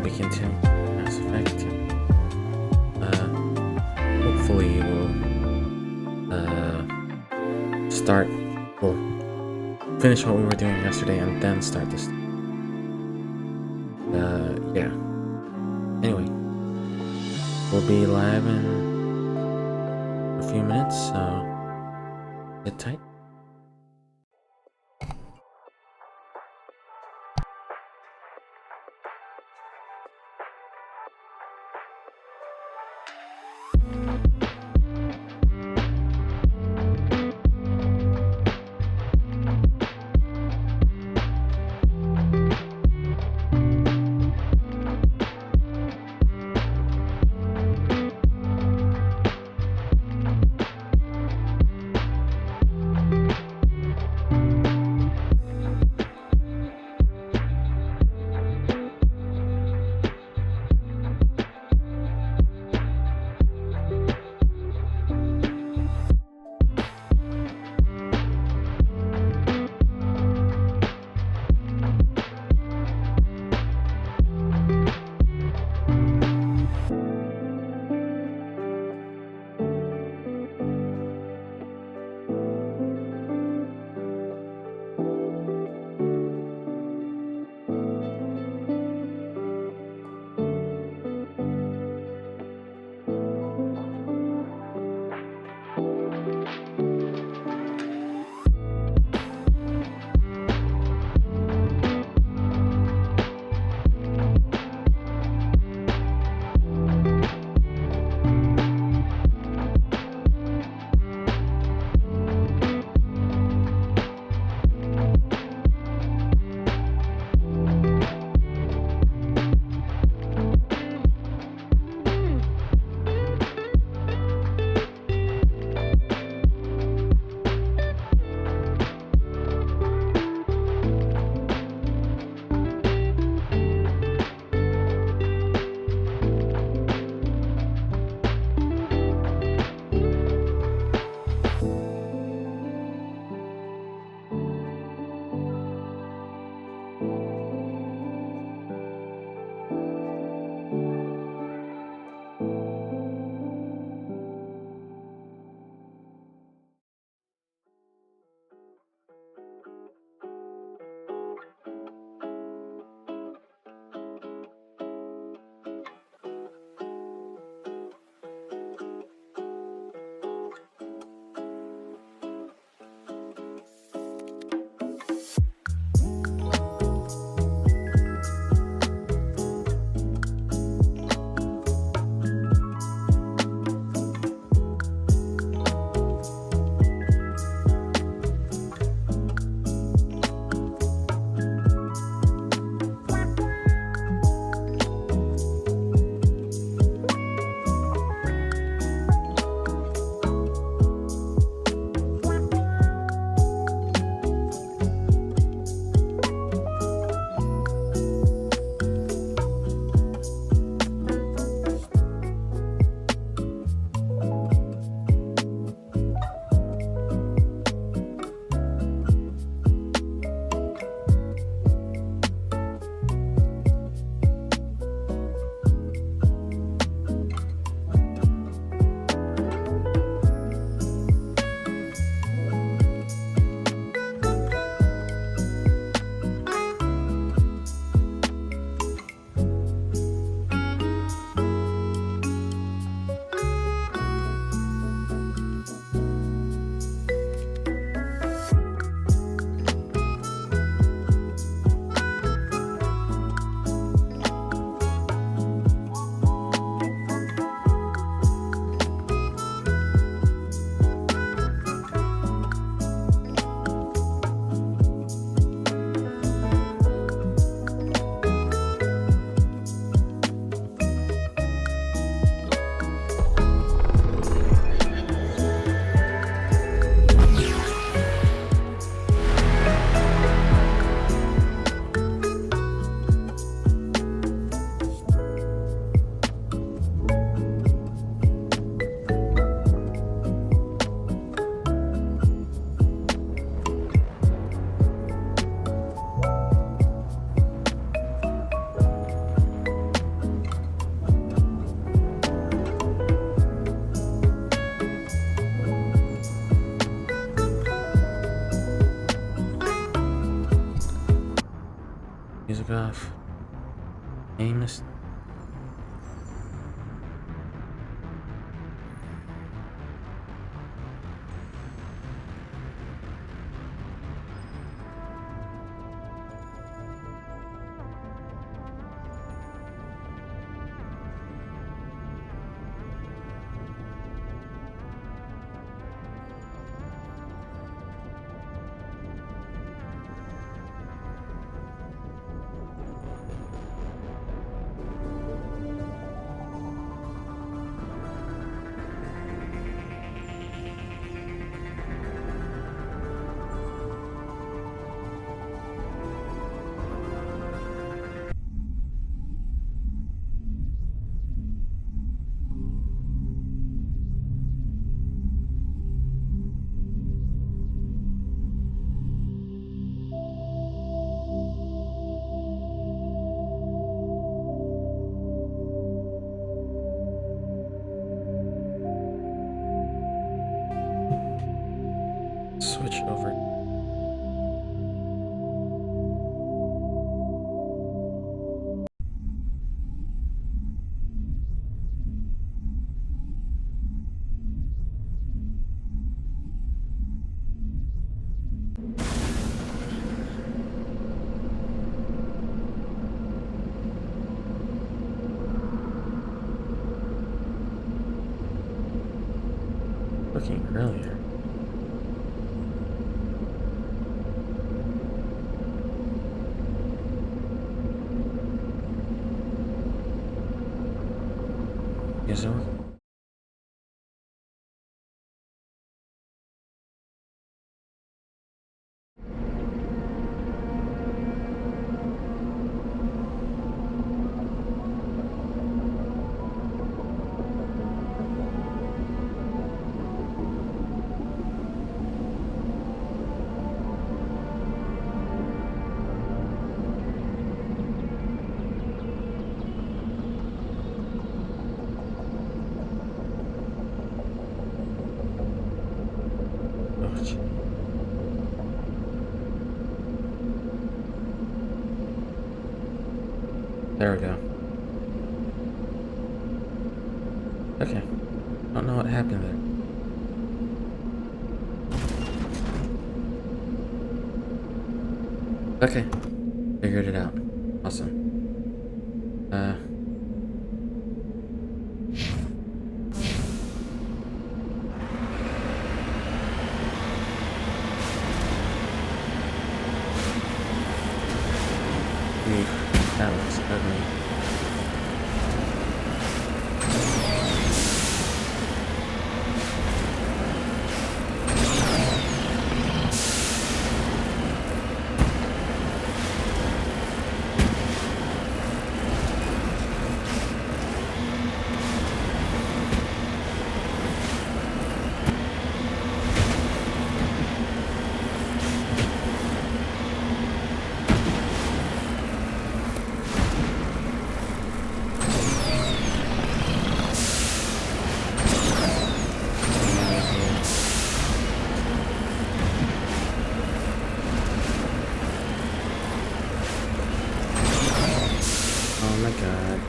week into Mass Effect. Hopefully we'll finish what we were doing yesterday and then start this. Yeah. Anyway, we'll be live in a few minutes, so sit tight. Music off. Aimless. Switch over. Working earlier. Is it working? There we go. Okay. Don't know what happened there. Okay. Figured it out. Awesome. That looks ugly. Oh my god.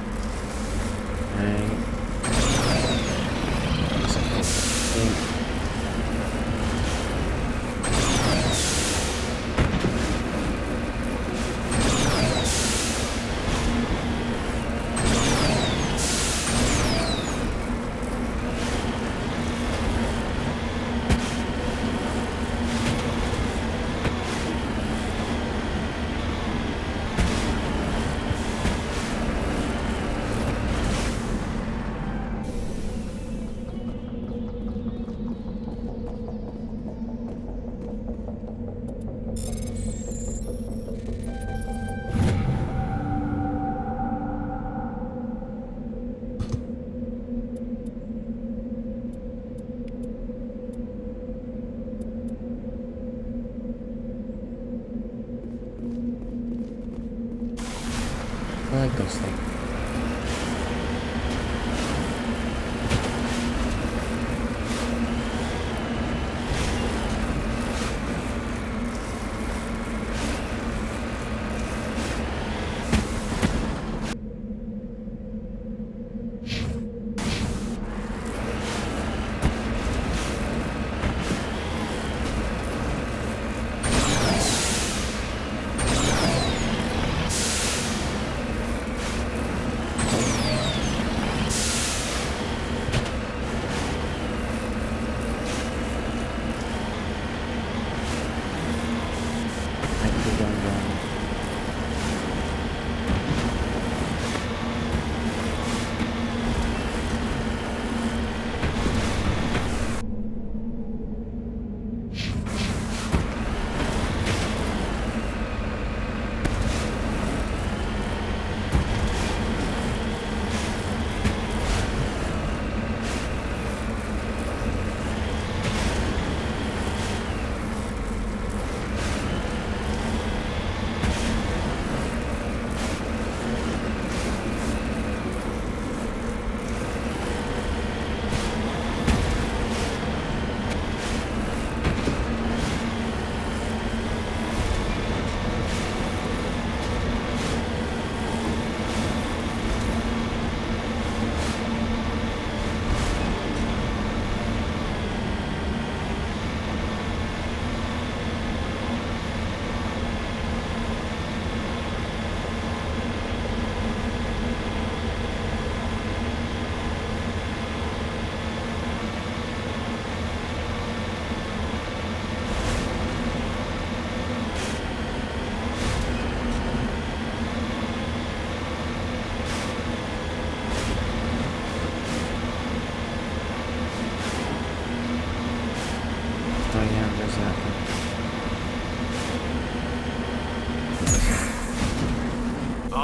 I like those things.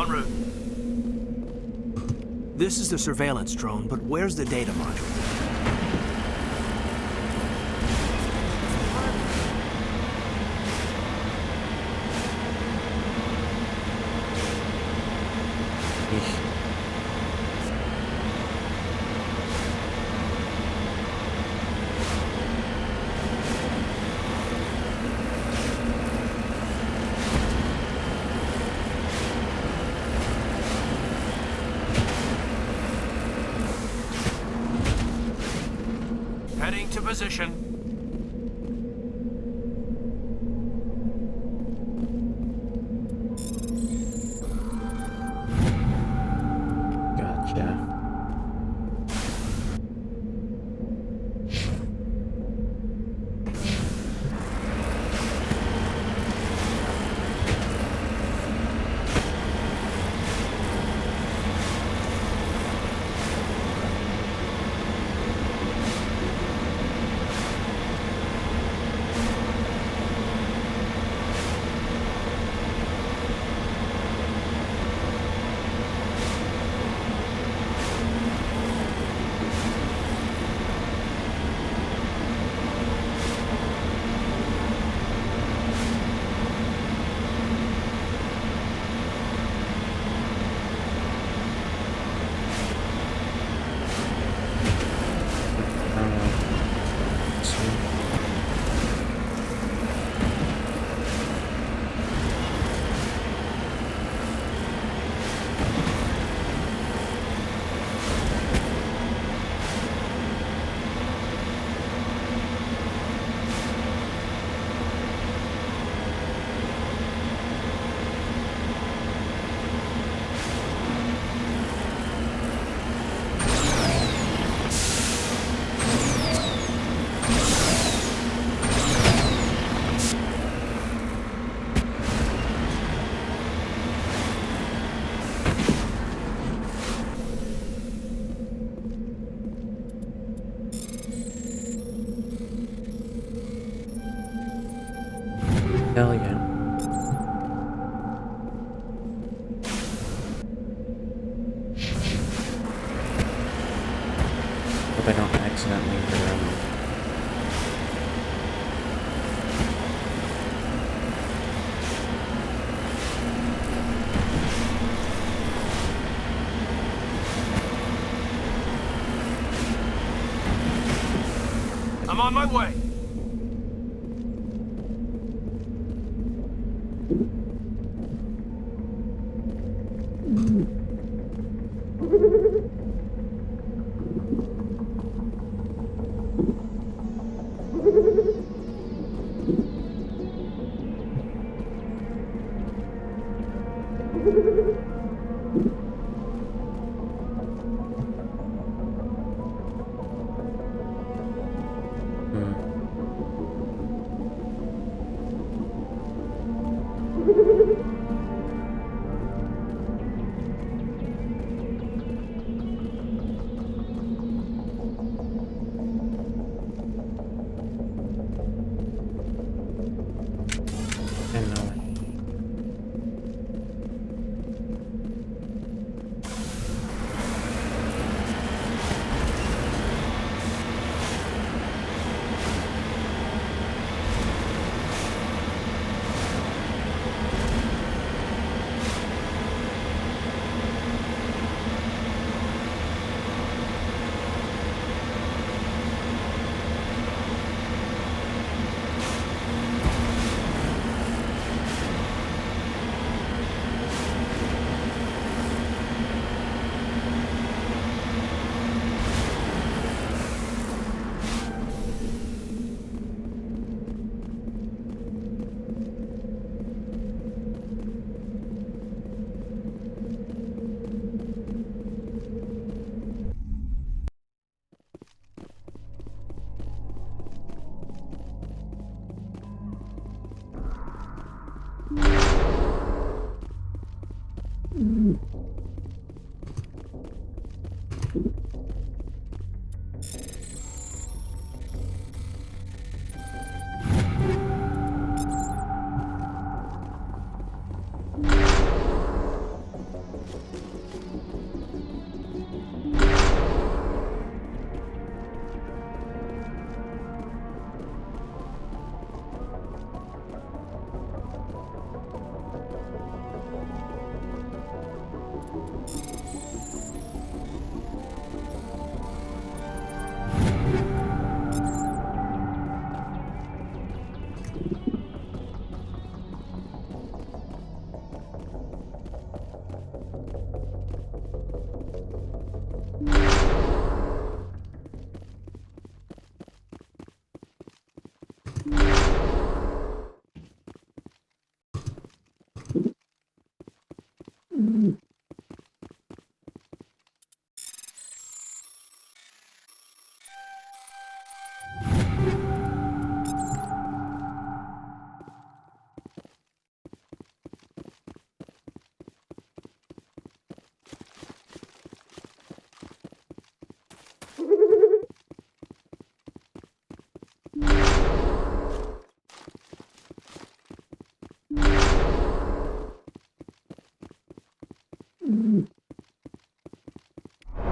En route. This is the surveillance drone, but where's the data module? Heading to position. Gotcha. Hell yeah. Hope I don't accidentally hurt him. I'm on my way. I know.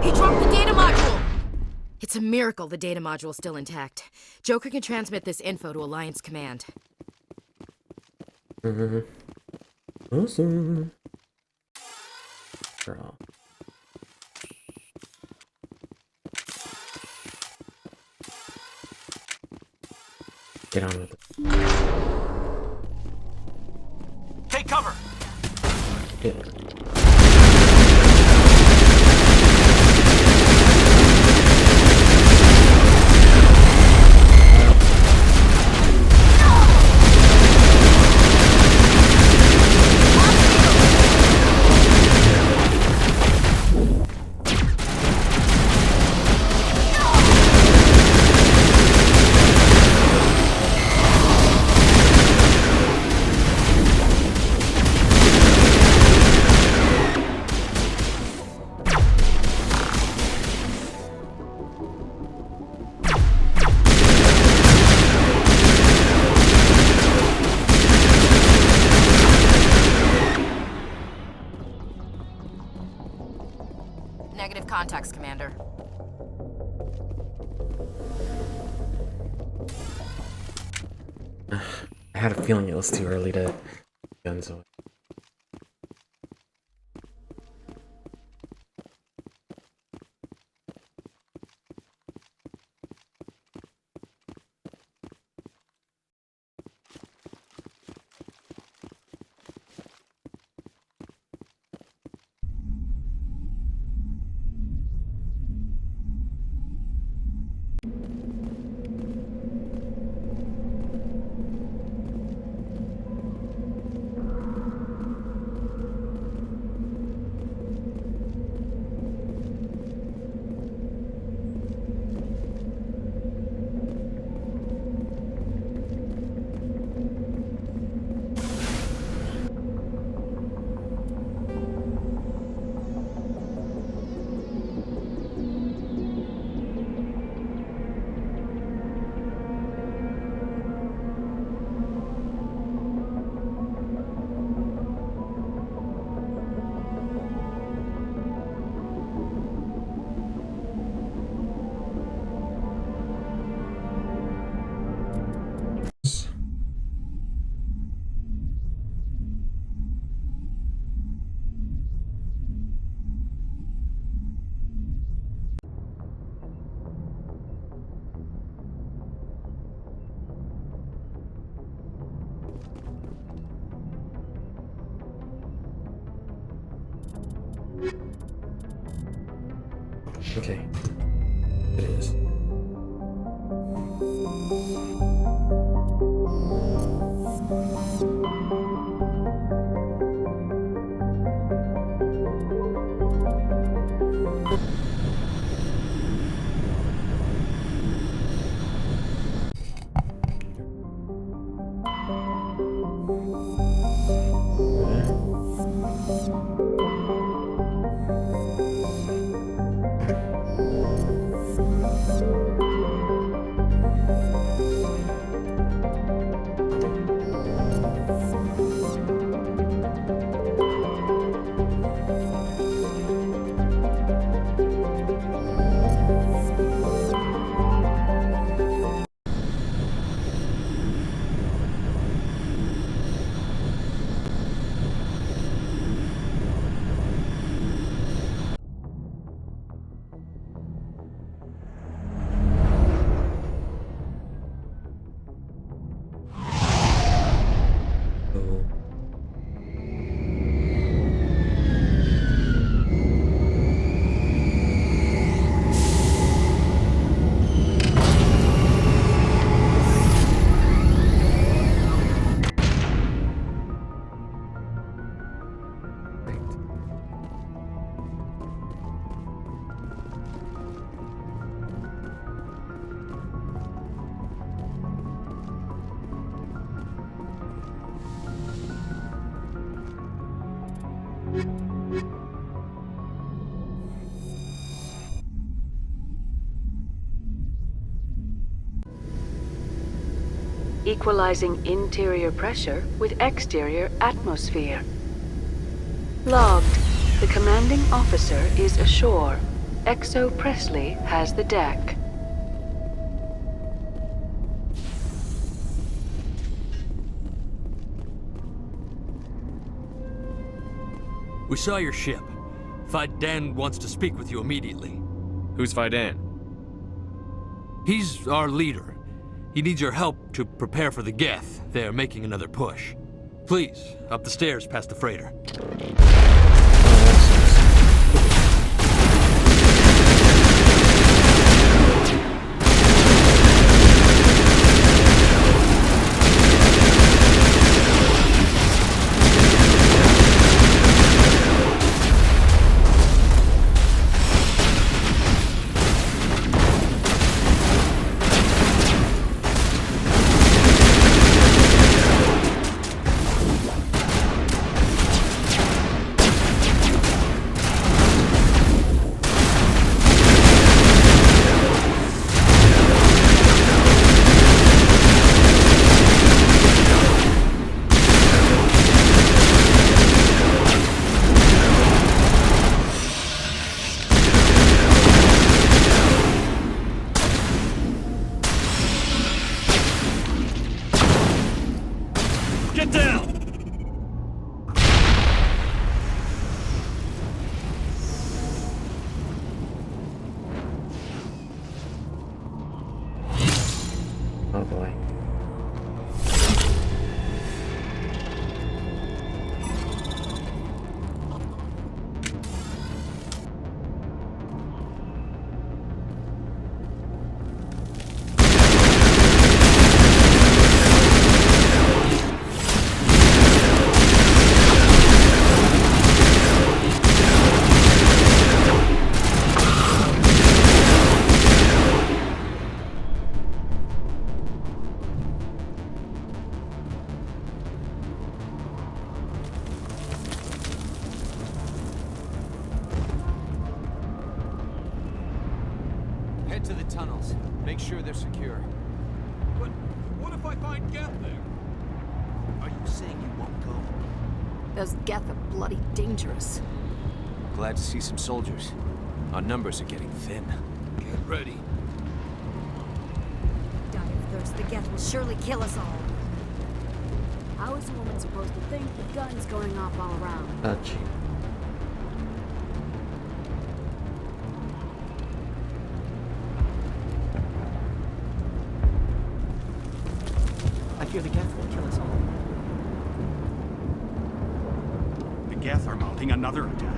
He dropped the data module! It's a miracle the data module's still intact. Joker can transmit this info to Alliance Command. Awesome. Girl. Get on with it. Take cover! Yeah. Negative contacts, Commander. I had a feeling it was too early to guns away. Okay. It is. Okay. Equalizing interior pressure with exterior atmosphere. Logged. The commanding officer is ashore. XO Presley has the deck. We saw your ship. Fidan wants to speak with you immediately. Who's Fidan? He's our leader. He needs your help to prepare for the Geth. They're making another push. Please, up the stairs past the freighter. Get down! Oh boy. Head to the tunnels. Make sure they're secure. But what if I find Geth there? Are you saying you won't go? Those Geth are bloody dangerous. Glad to see some soldiers. Our numbers are getting thin. Get ready. Die of thirst, the Geth will surely kill us all. How is a woman supposed to think with guns going off all around? Touchy. I fear the Geth will kill us all. The Geth are mounting another attack.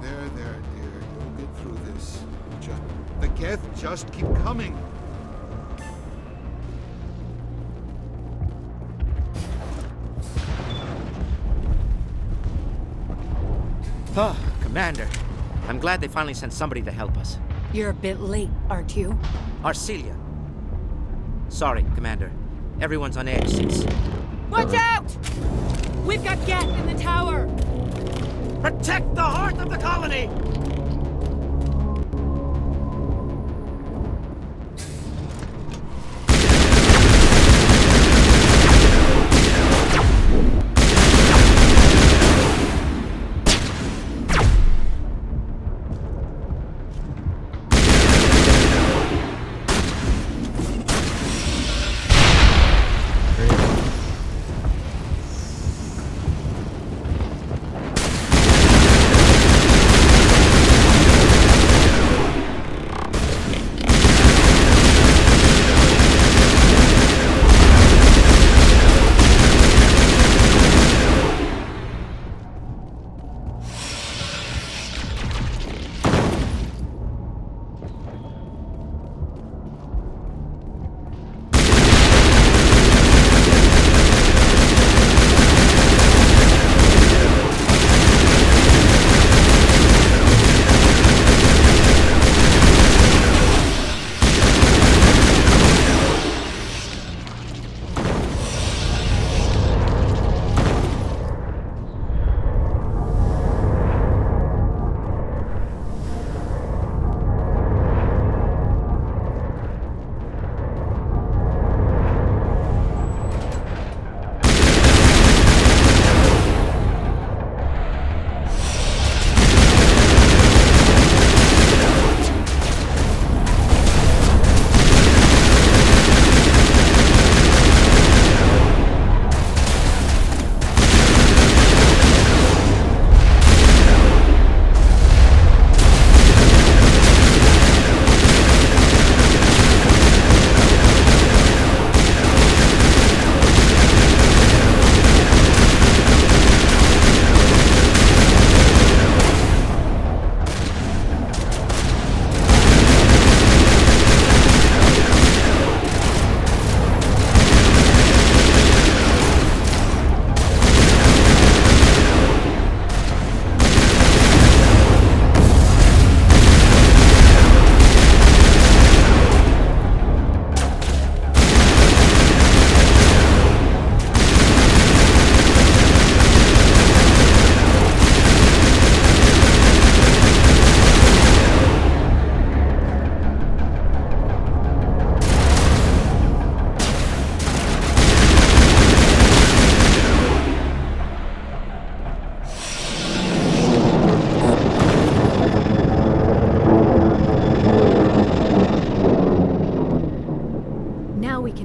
There, dear. You'll get through this. The Geth just keep coming. Ah, Commander. I'm glad they finally sent somebody to help us. You're a bit late, aren't you? Arcelia. Sorry, Commander. Everyone's on edge since... Watch out! We've got Geth in the tower! Protect the heart of the colony!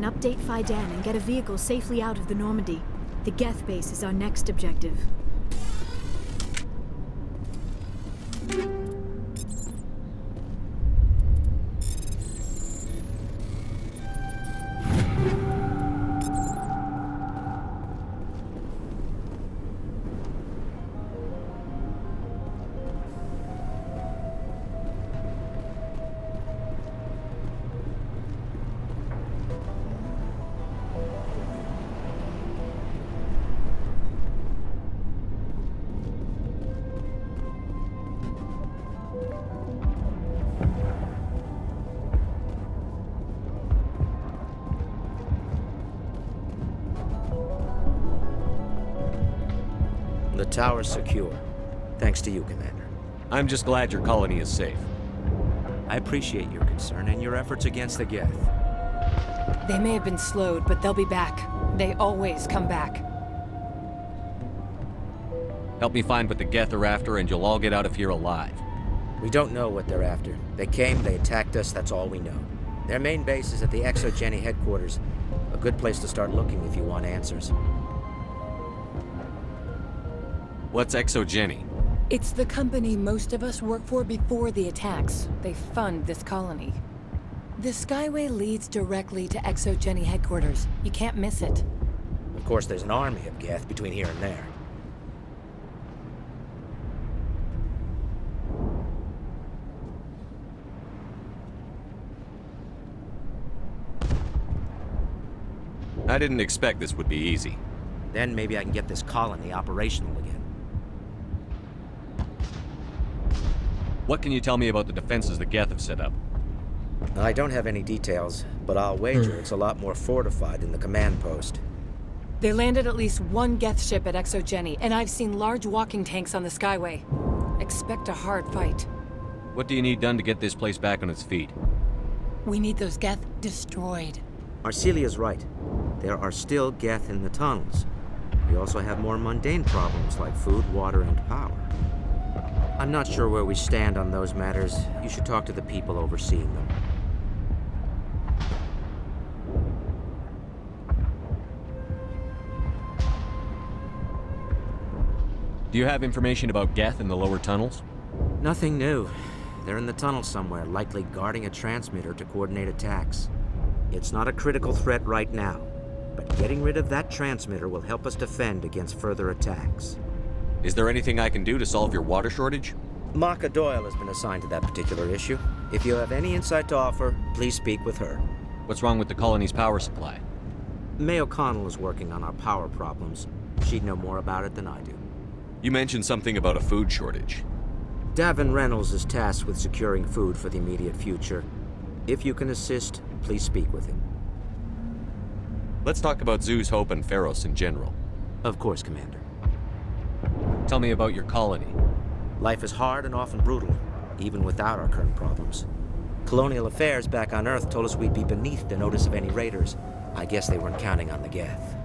update Fidan and get a vehicle safely out of the Normandy. The Geth base is our next objective. The tower's secure. Thanks to you, Commander. I'm just glad your colony is safe. I appreciate your concern and your efforts against the Geth. They may have been slowed, but they'll be back. They always come back. Help me find what the Geth are after, and you'll all get out of here alive. We don't know what they're after. They came, they attacked us, that's all we know. Their main base is at the ExoGeni headquarters. A good place to start looking if you want answers. What's ExoGeni? It's the company most of us work for before the attacks. They fund this colony. The Skyway leads directly to ExoGeni headquarters. You can't miss it. Of course, there's an army of Geth between here and there. I didn't expect this would be easy. Then maybe I can get this colony operational again. What can you tell me about the defenses the Geth have set up? I don't have any details, but I'll wager it's a lot more fortified than the command post. They landed at least one Geth ship at ExoGeni, and I've seen large walking tanks on the Skyway. Expect a hard fight. What do you need done to get this place back on its feet? We need those Geth destroyed. Arcelia's right. There are still Geth in the tunnels. We also have more mundane problems like food, water, and power. I'm not sure where we stand on those matters. You should talk to the people overseeing them. Do you have information about Geth in the lower tunnels? Nothing new. They're in the tunnel somewhere, likely guarding a transmitter to coordinate attacks. It's not a critical threat right now, but getting rid of that transmitter will help us defend against further attacks. Is there anything I can do to solve your water shortage? Maka Doyle has been assigned to that particular issue. If you have any insight to offer, please speak with her. What's wrong with the colony's power supply? May O'Connell is working on our power problems. She'd know more about it than I do. You mentioned something about a food shortage. Davin Reynolds is tasked with securing food for the immediate future. If you can assist, please speak with him. Let's talk about Zeus, Hope, and Feros in general. Of course, Commander. Tell me about your colony. Life is hard and often brutal, even without our current problems. Colonial affairs back on Earth told us we'd be beneath the notice of any raiders. I guess they weren't counting on the Geth.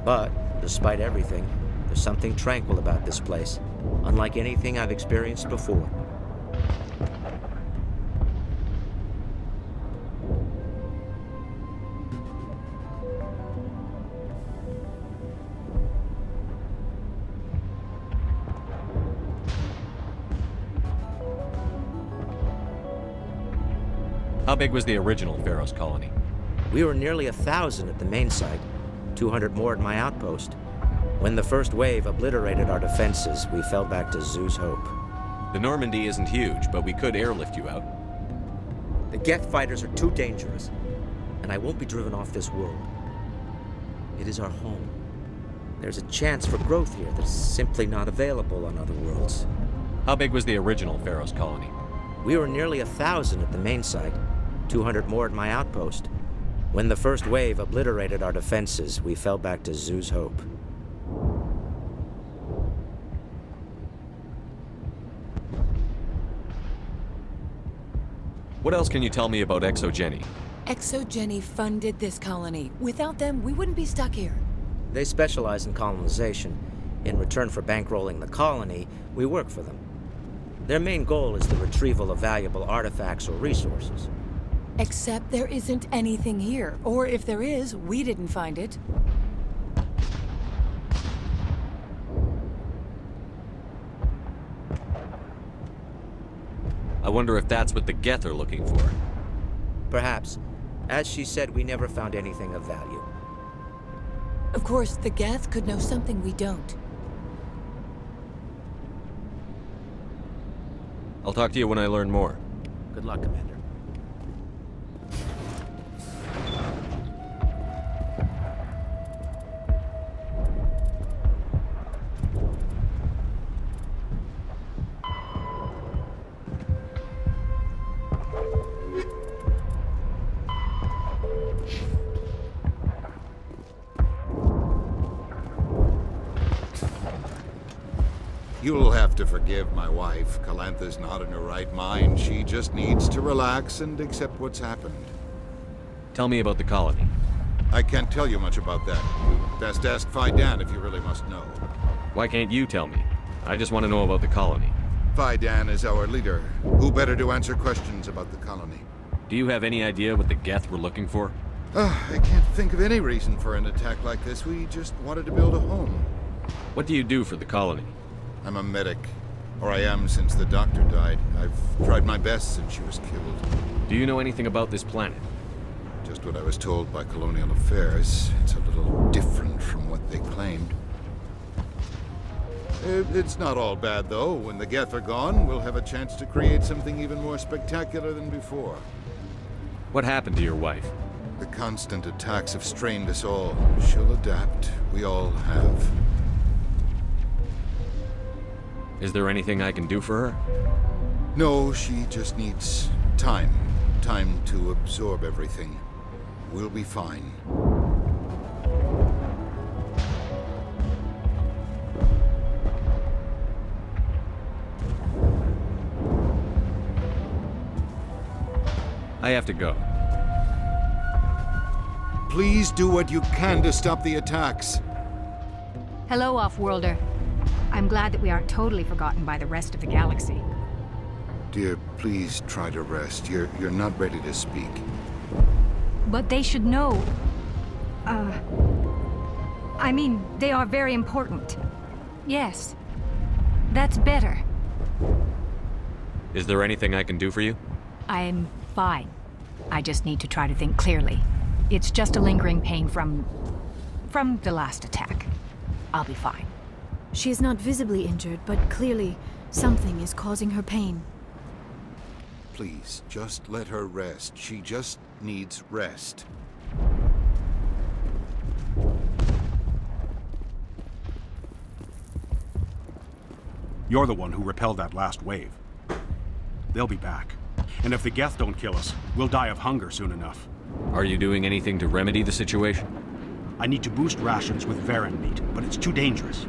But, despite everything, there's something tranquil about this place, unlike anything I've experienced before. How big was the original Feros colony? We were nearly 1,000 at the main site, 200 more at my outpost. When the first wave obliterated our defenses, we fell back to Zeus Hope. The Normandy isn't huge, but we could airlift you out. The Geth fighters are too dangerous, and I won't be driven off this world. It is our home. There's a chance for growth here that's simply not available on other worlds. How big was the original Feros colony? We were nearly 1,000 at the main site, 200 more at my outpost. When the first wave obliterated our defenses, we fell back to Zeus Hope. What else can you tell me about ExoGeni? ExoGeni funded this colony. Without them, we wouldn't be stuck here. They specialize in colonization. In return for bankrolling the colony, we work for them. Their main goal is the retrieval of valuable artifacts or resources. Except there isn't anything here. Or if there is, we didn't find it. I wonder if that's what the Geth are looking for. Perhaps. As she said, we never found anything of value. Of course, the Geth could know something we don't. I'll talk to you when I learn more. Good luck, Commander. You'll have to forgive my wife. Calantha's not in her right mind. She just needs to relax and accept what's happened. Tell me about the colony. I can't tell you much about that. You best ask Phi Dan if you really must know. Why can't you tell me? I just want to know about the colony. Phi Dan is our leader. Who better to answer questions about the colony? Do you have any idea what the Geth were looking for? I can't think of any reason for an attack like this. We just wanted to build a home. What do you do for the colony? I'm a medic. Or I am since the doctor died. I've tried my best since she was killed. Do you know anything about this planet? Just what I was told by Colonial Affairs. It's a little different from what they claimed. It's not all bad, though. When the Geth are gone, we'll have a chance to create something even more spectacular than before. What happened to your wife? The constant attacks have strained us all. She'll adapt. We all have. Is there anything I can do for her? No, she just needs time. Time to absorb everything. We'll be fine. I have to go. Please do what you can to stop the attacks. Hello, Off-Worlder. I'm glad that we aren't totally forgotten by the rest of the galaxy. Dear, please try to rest. You're not ready to speak. But they should know. I mean, they are very important. Yes. That's better. Is there anything I can do for you? I'm fine. I just need to try to think clearly. It's just a lingering pain from the last attack. I'll be fine. She is not visibly injured, but clearly something is causing her pain. Please, just let her rest. She just needs rest. You're the one who repelled that last wave. They'll be back. And if the Geth don't kill us, we'll die of hunger soon enough. Are you doing anything to remedy the situation? I need to boost rations with Varen meat, but it's too dangerous.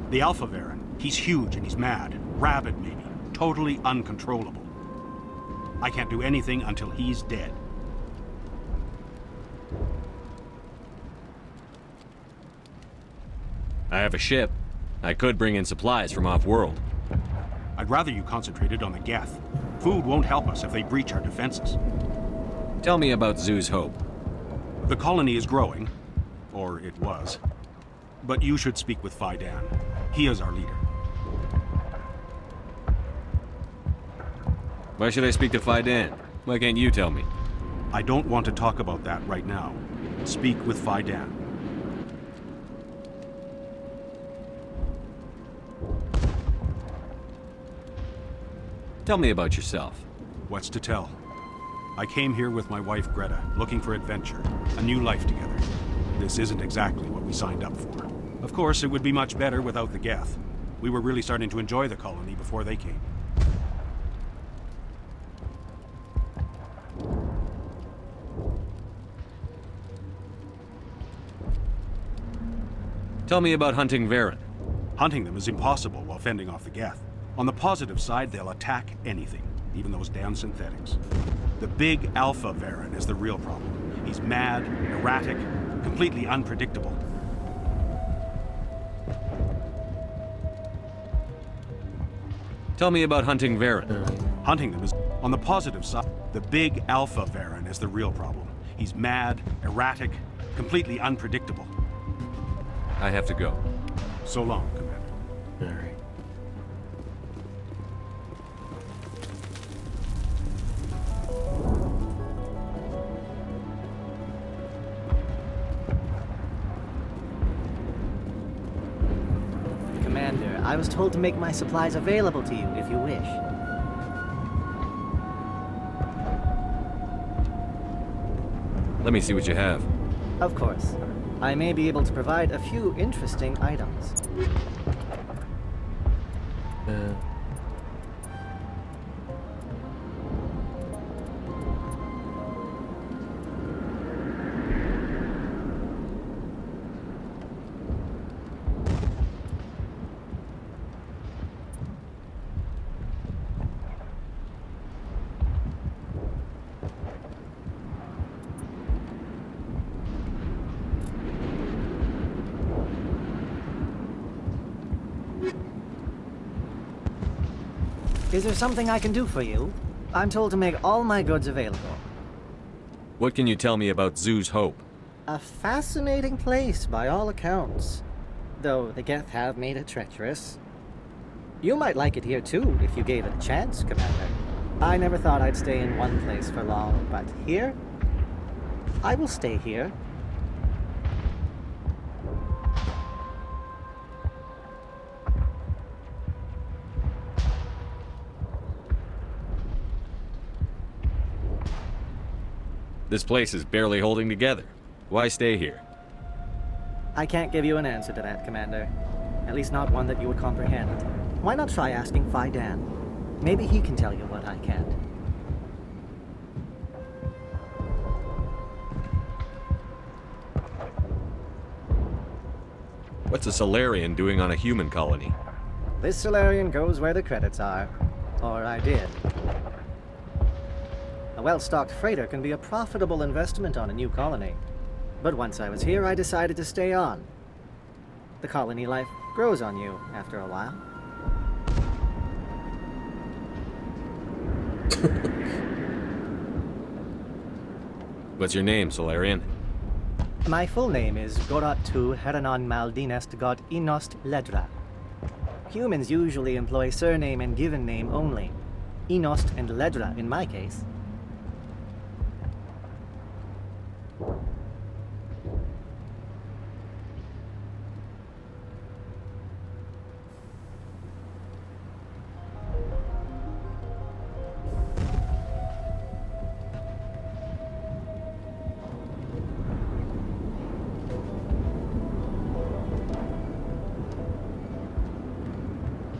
The Alpha Varen, he's huge and he's mad. Rabid, maybe. Totally uncontrollable. I can't do anything until he's dead. I have a ship. I could bring in supplies from off-world. I'd rather you concentrated on the Geth. Food won't help us if they breach our defenses. Tell me about Zoo's Hope. The colony is growing. Or it was. But you should speak with Phi Dan. He is our leader. Why should I speak to Phi Dan? Why can't you tell me? I don't want to talk about that right now. Speak with Phi Dan. Tell me about yourself. What's to tell? I came here with my wife Greta, looking for adventure, a new life together. This isn't exactly what we signed up for. Of course, it would be much better without the Geth. We were really starting to enjoy the colony before they came. Tell me about hunting Varen. Hunting them is impossible while fending off the Geth. On the positive side, they'll attack anything, even those damn synthetics. The big Alpha Varen is the real problem. He's mad, erratic, completely unpredictable. Tell me about hunting Varen. Hunting them is, on the positive side, the big Alpha Varen is the real problem. He's mad, erratic, completely unpredictable. I have to go. So long, Commander. Alright. Commander, I was told to make my supplies available to you if you wish. Let me see what you have. Of course. I may be able to provide a few interesting items. Is there something I can do for you? I'm told to make all my goods available. What can you tell me about Zoo's Hope? A fascinating place, by all accounts. Though the Geth have made it treacherous. You might like it here too, if you gave it a chance, Commander. I never thought I'd stay in one place for long, but here? I will stay here. This place is barely holding together. Why stay here? I can't give you an answer to that, Commander. At least not one that you would comprehend. Why not try asking Phi Dan? Maybe he can tell you what I can't. What's a Solarian doing on a human colony? This Solarian goes where the credits are. Or I did. A well-stocked freighter can be a profitable investment on a new colony. But once I was here, I decided to stay on. The colony life grows on you after a while. What's your name, Solarian? My full name is Goratu Heranon Maldinest God Inost Ledra. Humans usually employ surname and given name only. Inost and Ledra in my case.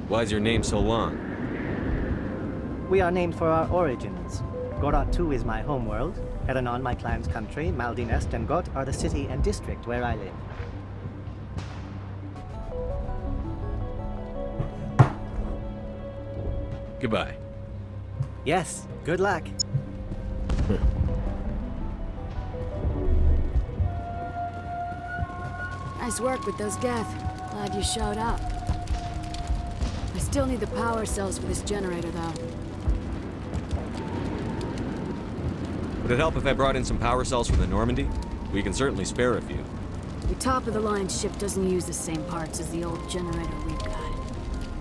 Why's your name so long? We are named for our origins. Goratu is my homeworld, Heranon my clan's country, Maldinest and Got are the city and district where I live. Goodbye. Yes, good luck. Nice work with those Geth. Glad you showed up. I still need the power cells for this generator, though. Would it help if I brought in some power cells from the Normandy? We can certainly spare a few. The top-of-the-line ship doesn't use the same parts as the old generator we've got.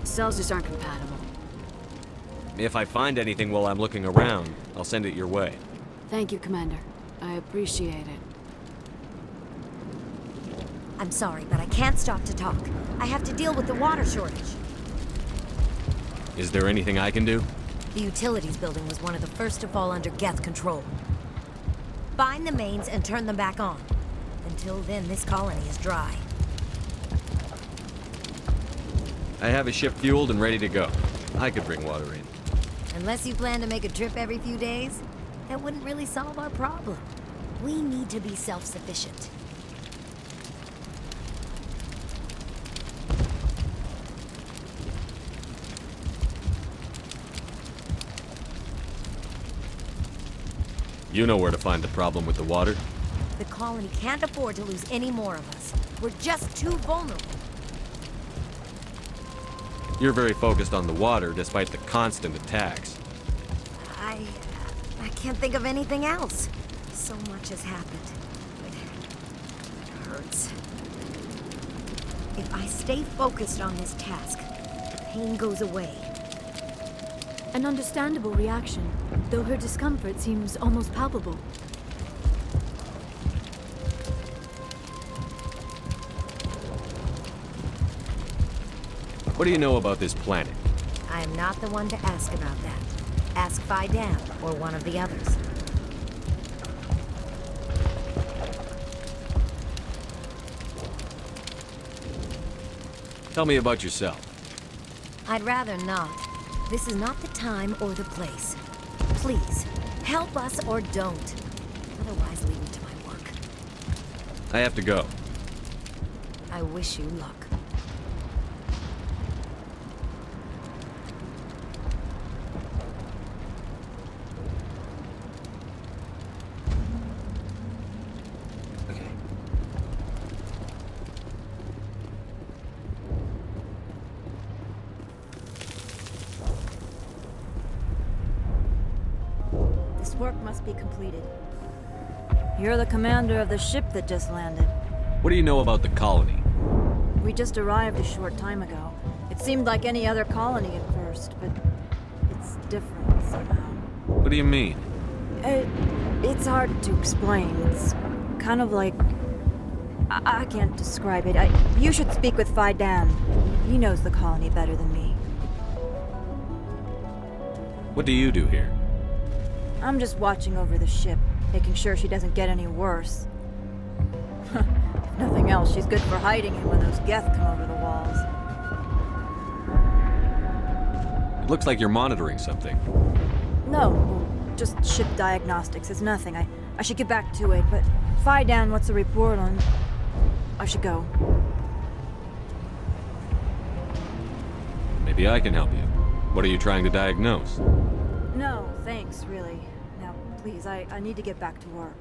The cells just aren't compatible. If I find anything while I'm looking around, I'll send it your way. Thank you, Commander. I appreciate it. I'm sorry, but I can't stop to talk. I have to deal with the water shortage. Is there anything I can do? The utilities building was one of the first to fall under Geth control. Find the mains and turn them back on. Until then, this colony is dry. I have a ship fueled and ready to go. I could bring water in. Unless you plan to make a trip every few days, that wouldn't really solve our problem. We need to be self-sufficient. You know where to find the problem with the water? The colony can't afford to lose any more of us. We're just too vulnerable. You're very focused on the water despite the constant attacks. I can't think of anything else. So much has happened. It hurts. If I stay focused on this task, the pain goes away. An understandable reaction, though her discomfort seems almost palpable. What do you know about this planet? I am not the one to ask about that. Ask Fidan or one of the others. Tell me about yourself. I'd rather not. This is not the time or the place. Please, help us or don't. Otherwise, leave me to my work. I have to go. I wish you luck. This work must be completed. You're the commander of the ship that just landed. What do you know about the colony? We just arrived a short time ago. It seemed like any other colony at first, but it's different somehow. What do you mean? It's hard to explain. It's kind of like... I can't describe it. You should speak with Fidan. He knows the colony better than me. What do you do here? I'm just watching over the ship, making sure she doesn't get any worse. If nothing else, she's good for hiding in when those Geth come over the walls. It looks like you're monitoring something. No, just ship diagnostics. It's nothing. I should get back to it, but Fidan, what's the report on... I should go. Maybe I can help you. What are you trying to diagnose? No, thanks, really. Now, please, I need to get back to work.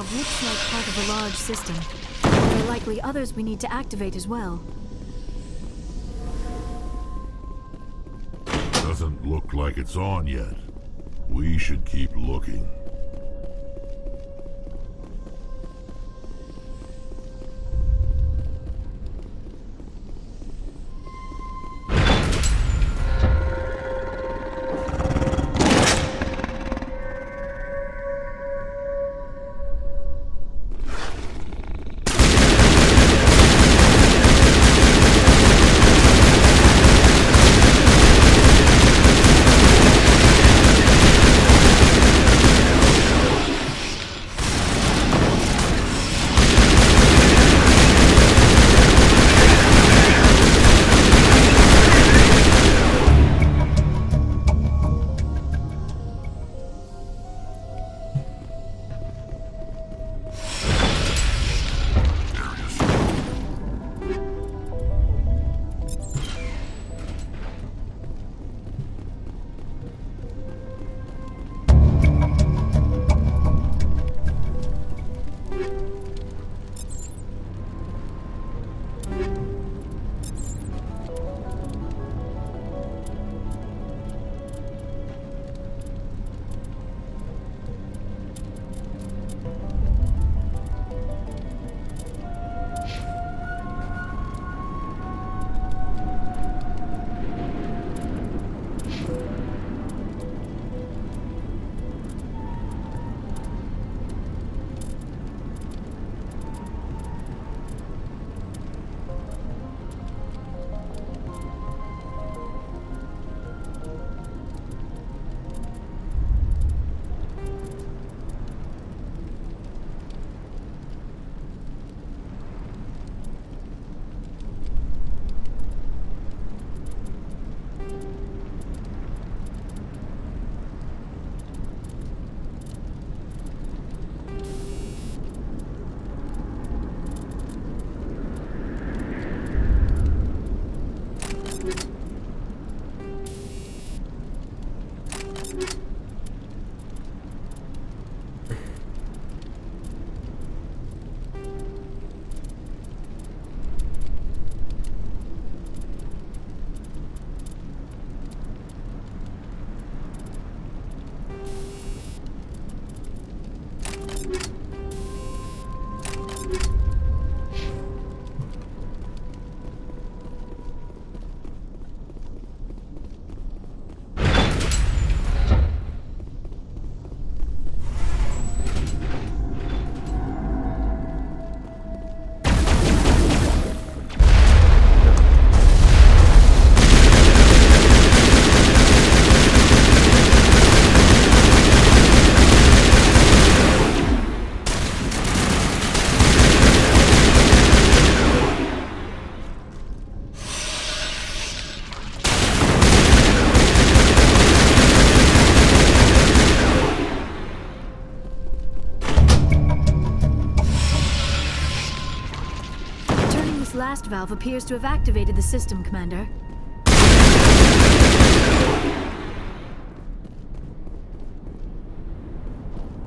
valve looks like part of a large system. There are likely others we need to activate as well. Doesn't look like it's on yet. We should keep looking. Last valve appears to have activated the system, Commander. I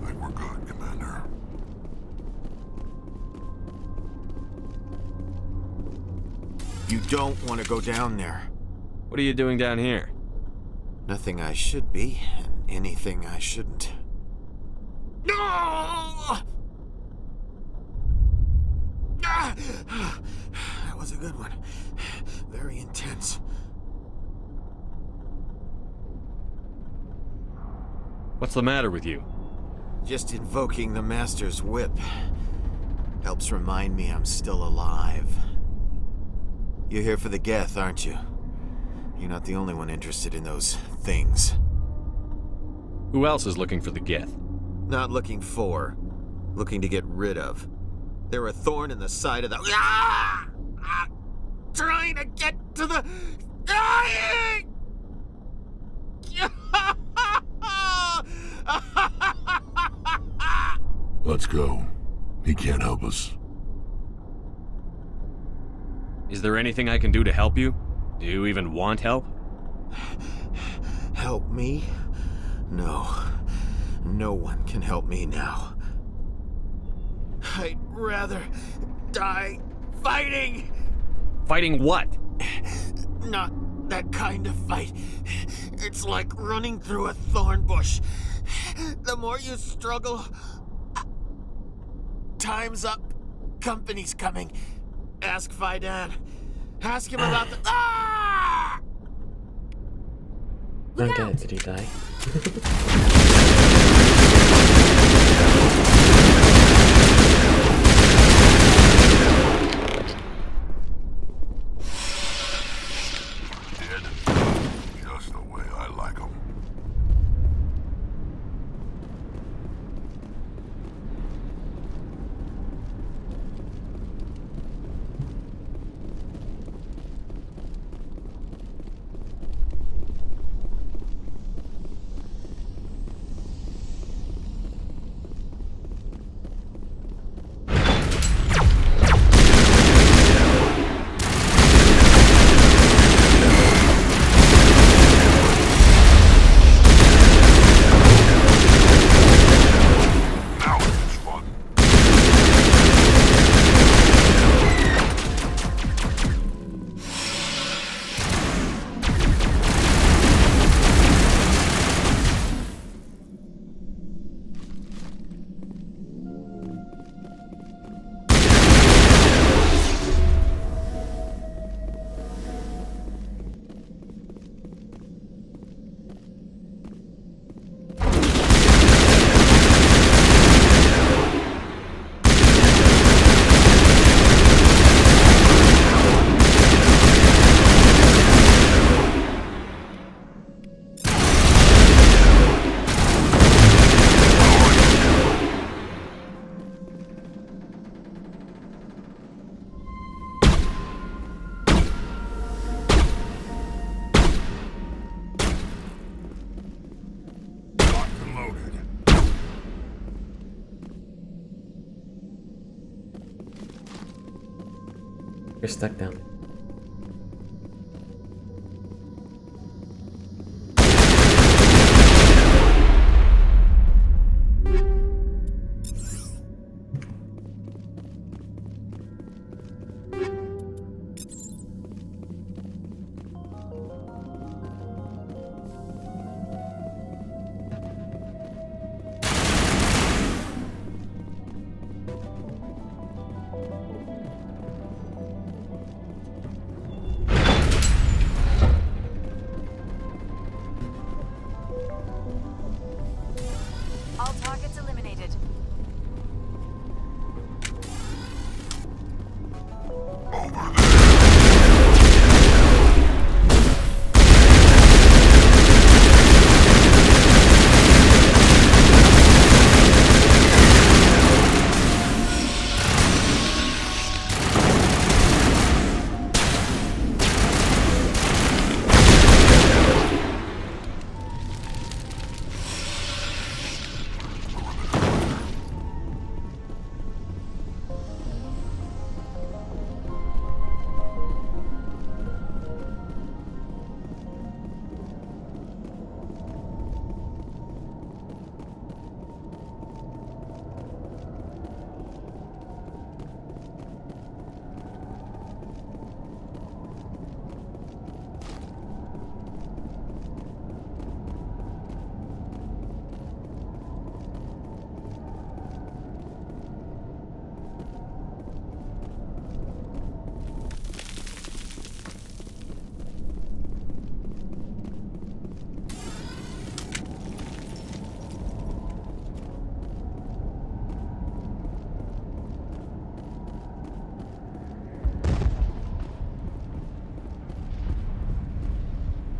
think we're good, Commander. You don't want to go down there. What are you doing down here? Nothing I should be, and anything I shouldn't. No! That was a good one. Very intense. What's the matter with you? Just invoking the Master's whip helps remind me I'm still alive. You're here for the Geth, aren't you? You're not the only one interested in those things. Who else is looking for the Geth? Not looking for. Looking to get rid of. They're a thorn in the side of the... Ah! Ah! Trying to get to the... Dying! Let's go. He can't help us. Is there anything I can do to help you? Do you even want help? Help me? No. No one can help me now. I'd rather die fighting! Fighting what? Not that kind of fight. It's like running through a thorn bush. The more you struggle... Time's up. Company's coming. Ask Fidan. Ask him about the... Ah! I don't get it. Did he die? Just the way I like 'em. You're stuck down. All targets eliminated.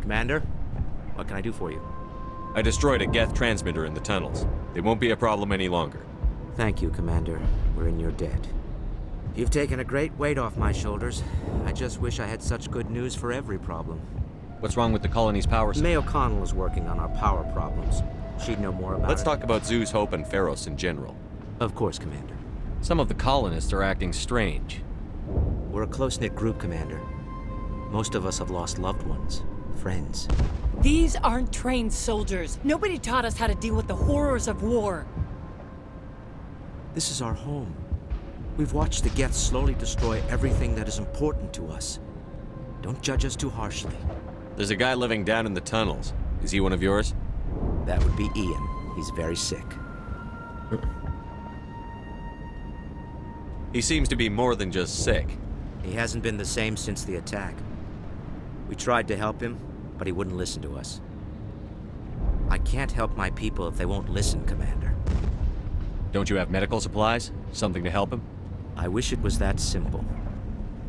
Commander, what can I do for you? I destroyed a Geth transmitter in the tunnels. They won't be a problem any longer. Thank you, Commander. We're in your debt. You've taken a great weight off my shoulders. I just wish I had such good news for every problem. What's wrong with the colony's power? May O'Connell is working on our power problems. She'd know more about Let's it. talk about Zoo's Hope and Feros in general. Of course, Commander. Some of the colonists are acting strange. We're a close-knit group, Commander. Most of us have lost loved ones, friends. These aren't trained soldiers. Nobody taught us how to deal with the horrors of war. This is our home. We've watched the Geth slowly destroy everything that is important to us. Don't judge us too harshly. There's a guy living down in the tunnels. Is he one of yours? That would be Ian. He's very sick. He seems to be more than just sick. He hasn't been the same since the attack. We tried to help him, but he wouldn't listen to us. I can't help my people if they won't listen, Commander. Don't you have medical supplies? Something to help him? I wish it was that simple.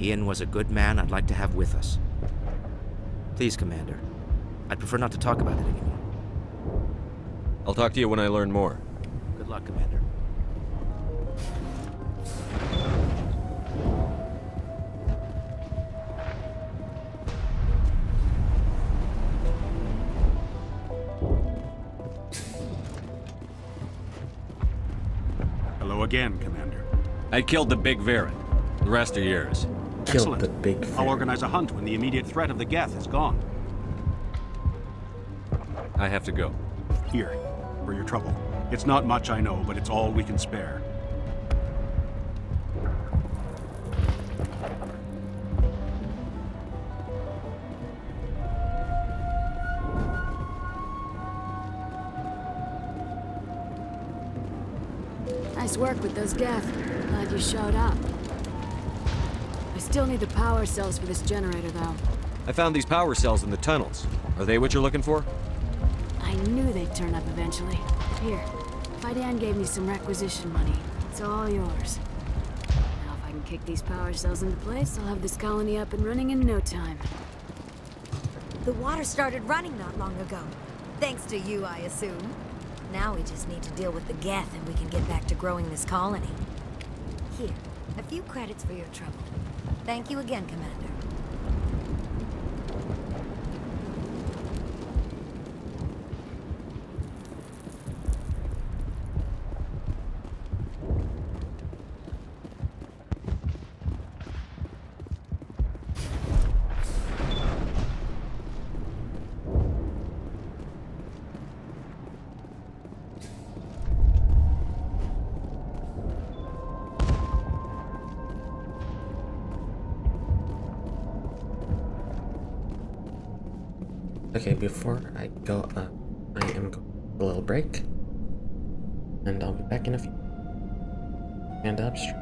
Ian was a good man I'd like to have with us. Please, Commander. I'd prefer not to talk about it anymore. I'll talk to you when I learn more. Good luck, Commander. Hello again, Commander. I killed the big Varen. The rest are yours. Excellent. The big I'll organize a hunt when the immediate threat of the Geth is gone. I have to go. Here, for your trouble. It's not much, I know, but it's all we can spare. Nice work with those Geth. Glad you showed up. I still need the power cells for this generator, though. I found these power cells in the tunnels. Are they what you're looking for? I knew they'd turn up eventually. Here, Fidan gave me some requisition money. It's all yours. Now if I can kick these power cells into place, I'll have this colony up and running in no time. The water started running not long ago. Thanks to you, I assume. Now we just need to deal with the Geth and we can get back to growing this colony. Here, a few credits for your trouble. Thank you again, Commander. Okay, before I go up, I am going a little break, and I'll be back in a few. And upstream.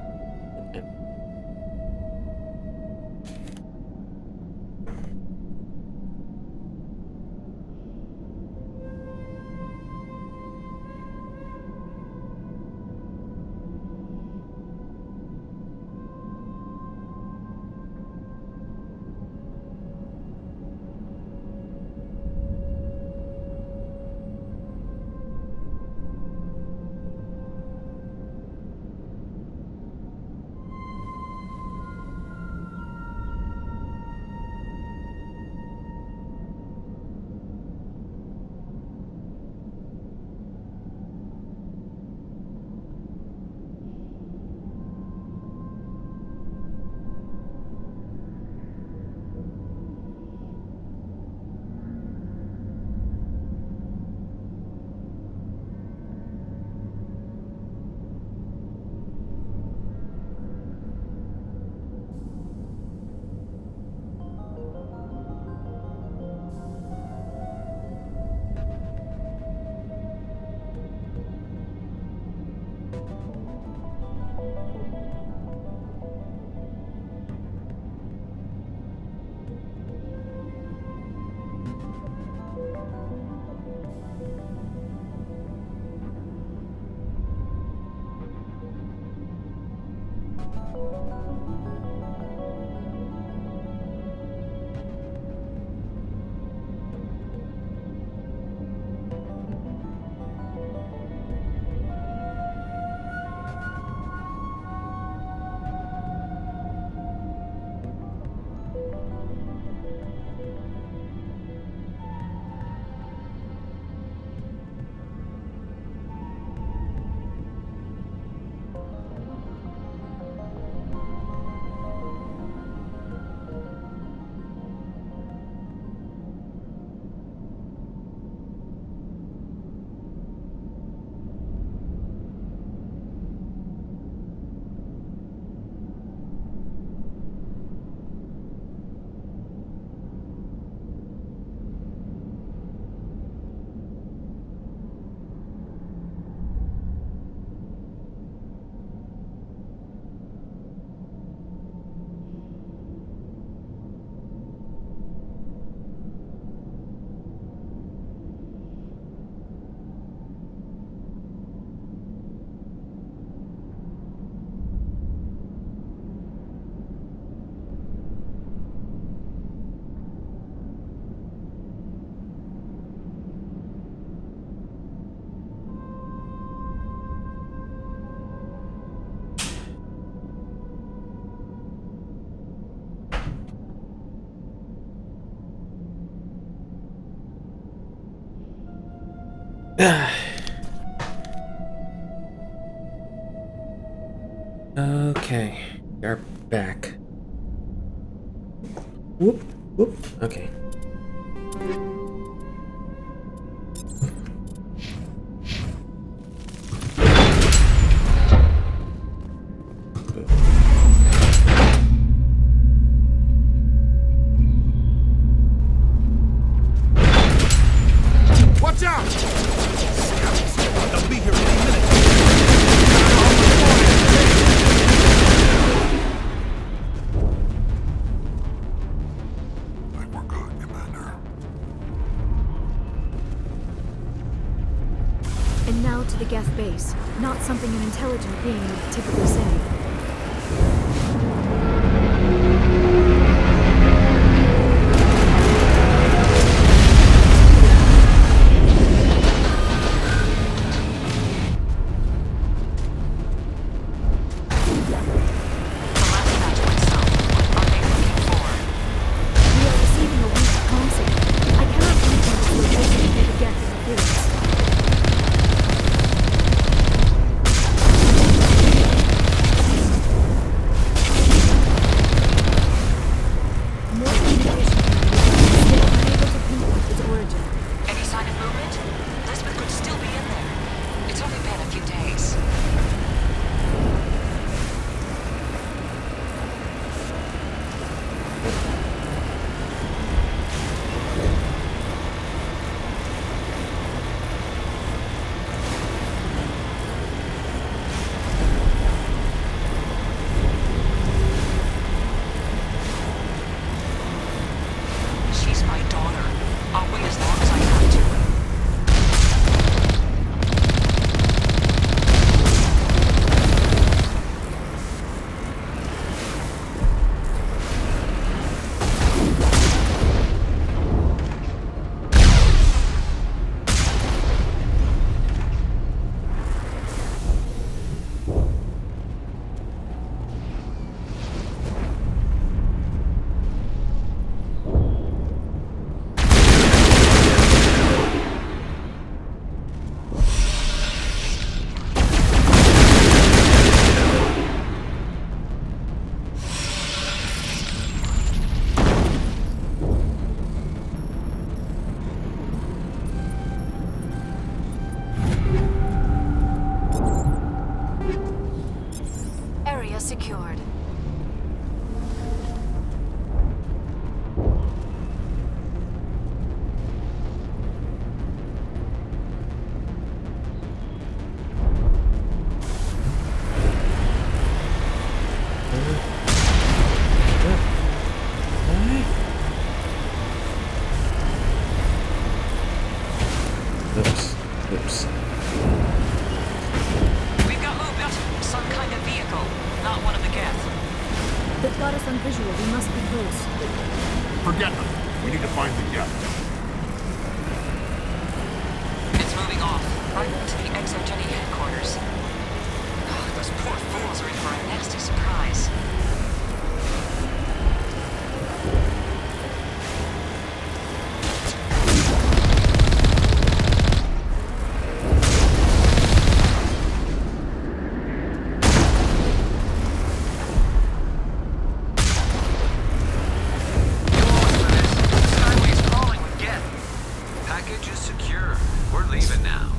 Okay, we're back. Whoop, whoop, okay. Watch out! They'll be here any minute. I think we're good, Commander. And now to the Geth base. Not something an intelligent being would typically say. We are receiving a weak comm signal. I cannot pinpoint its location due to Geth interference. More communication still unable to pinpoint its origin. Any sign of movement? Lisbeth could still be in there. It's only been a few days. She's my daughter. I'll wait as long as I have to. Area secured. Oops, oops. We've got movement. Some kind of vehicle. Not one of the Geth. They've got us on visual. We must be close. Forget them. We need to find the Geth. It's moving off. Right into the exogeny headquarters. Oh, those poor fools are in for a nasty surprise. Skyway's calling with Geth. Package is secure. We're leaving now.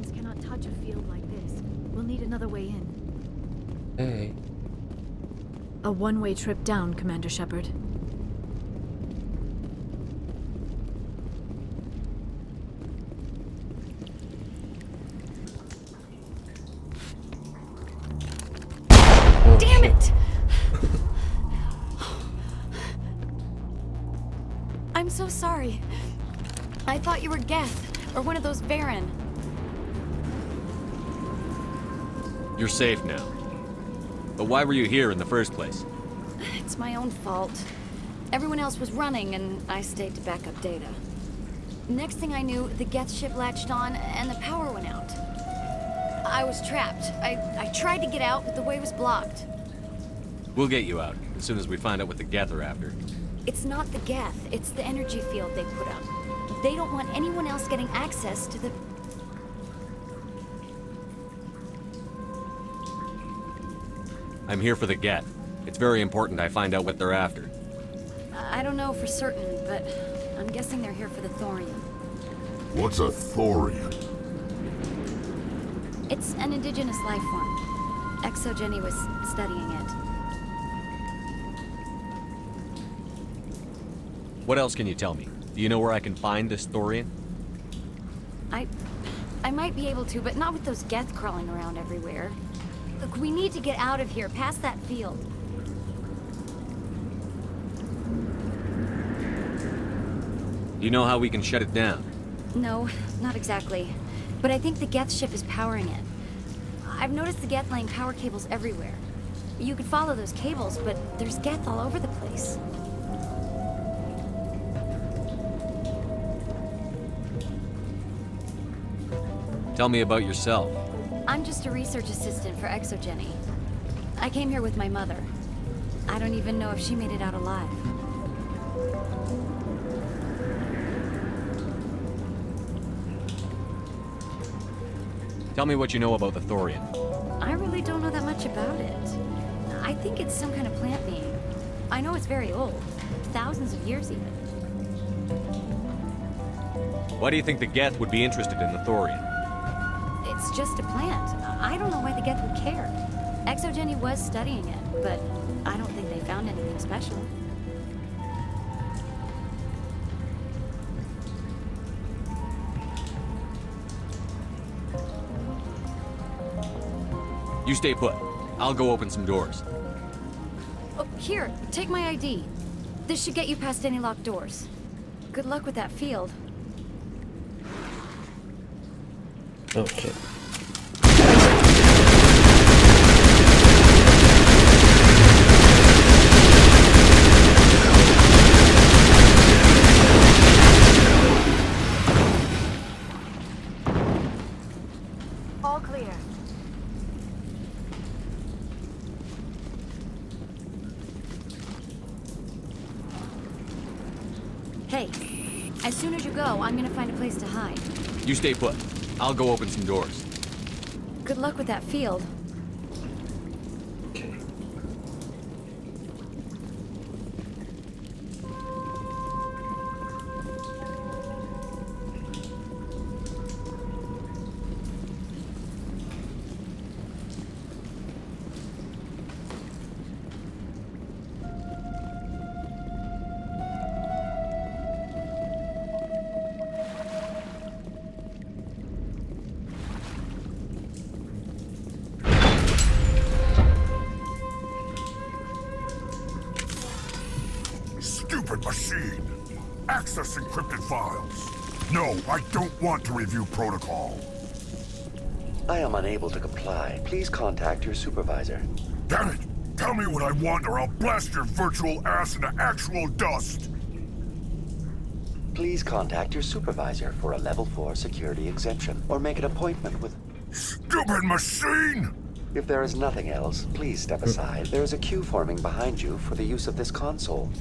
Humans cannot touch a field like this. We'll need another way in. Hey. A one-way trip down, Commander Shepard. Damn it! I'm so sorry. I thought you were Geth, or one of those Varen. You're safe now. But why were you here in the first place? It's my own fault. Everyone else was running, and I stayed to back up data. Next thing I knew, the Geth ship latched on, and the power went out. I was trapped. I tried to get out, but the way was blocked. We'll get you out, as soon as we find out what the Geth are after. It's not the Geth, it's the energy field they put up. They don't want anyone else getting access to the... I'm here for the Geth. It's very important I find out what they're after. I don't know for certain, but I'm guessing they're here for the thorium. What's a thorium? It's an indigenous life form. Exogeny was studying it. What else can you tell me? Do you know where I can find this thorium? I might be able to, but not with those Geth crawling around everywhere. Look, we need to get out of here, past that field. Do you know how we can shut it down? No, not exactly. But I think the Geth ship is powering it. I've noticed the Geth laying power cables everywhere. You could follow those cables, but there's Geth all over the place. Tell me about yourself. I'm just a research assistant for Exogeny. I came here with my mother. I don't even know if she made it out alive. Tell me what you know about the thorium. I really don't know that much about it. I think it's some kind of plant being. I know it's very old. Thousands of years even. Why do you think the Geth would be interested in the thorium? It's just a plant. I don't know why the Geth would care. Exogeny was studying it, but I don't think they found anything special. You stay put. I'll go open some doors. Oh, here, take my ID. This should get you past any locked doors. Good luck with that field. Okay. All clear. Hey, as soon as you go, I'm gonna find a place to hide. You stay put. I'll go open some doors. Good luck with that field. Stupid machine! Access encrypted files. No, I don't want to review protocol. I am unable to comply. Please contact your supervisor. Damn it! Tell me what I want or I'll blast your virtual ass into actual dust! Please contact your supervisor for a level 4 security exemption, or make an appointment with... Stupid machine! If there is nothing else, please step aside. There is a queue forming behind you for the use of this console.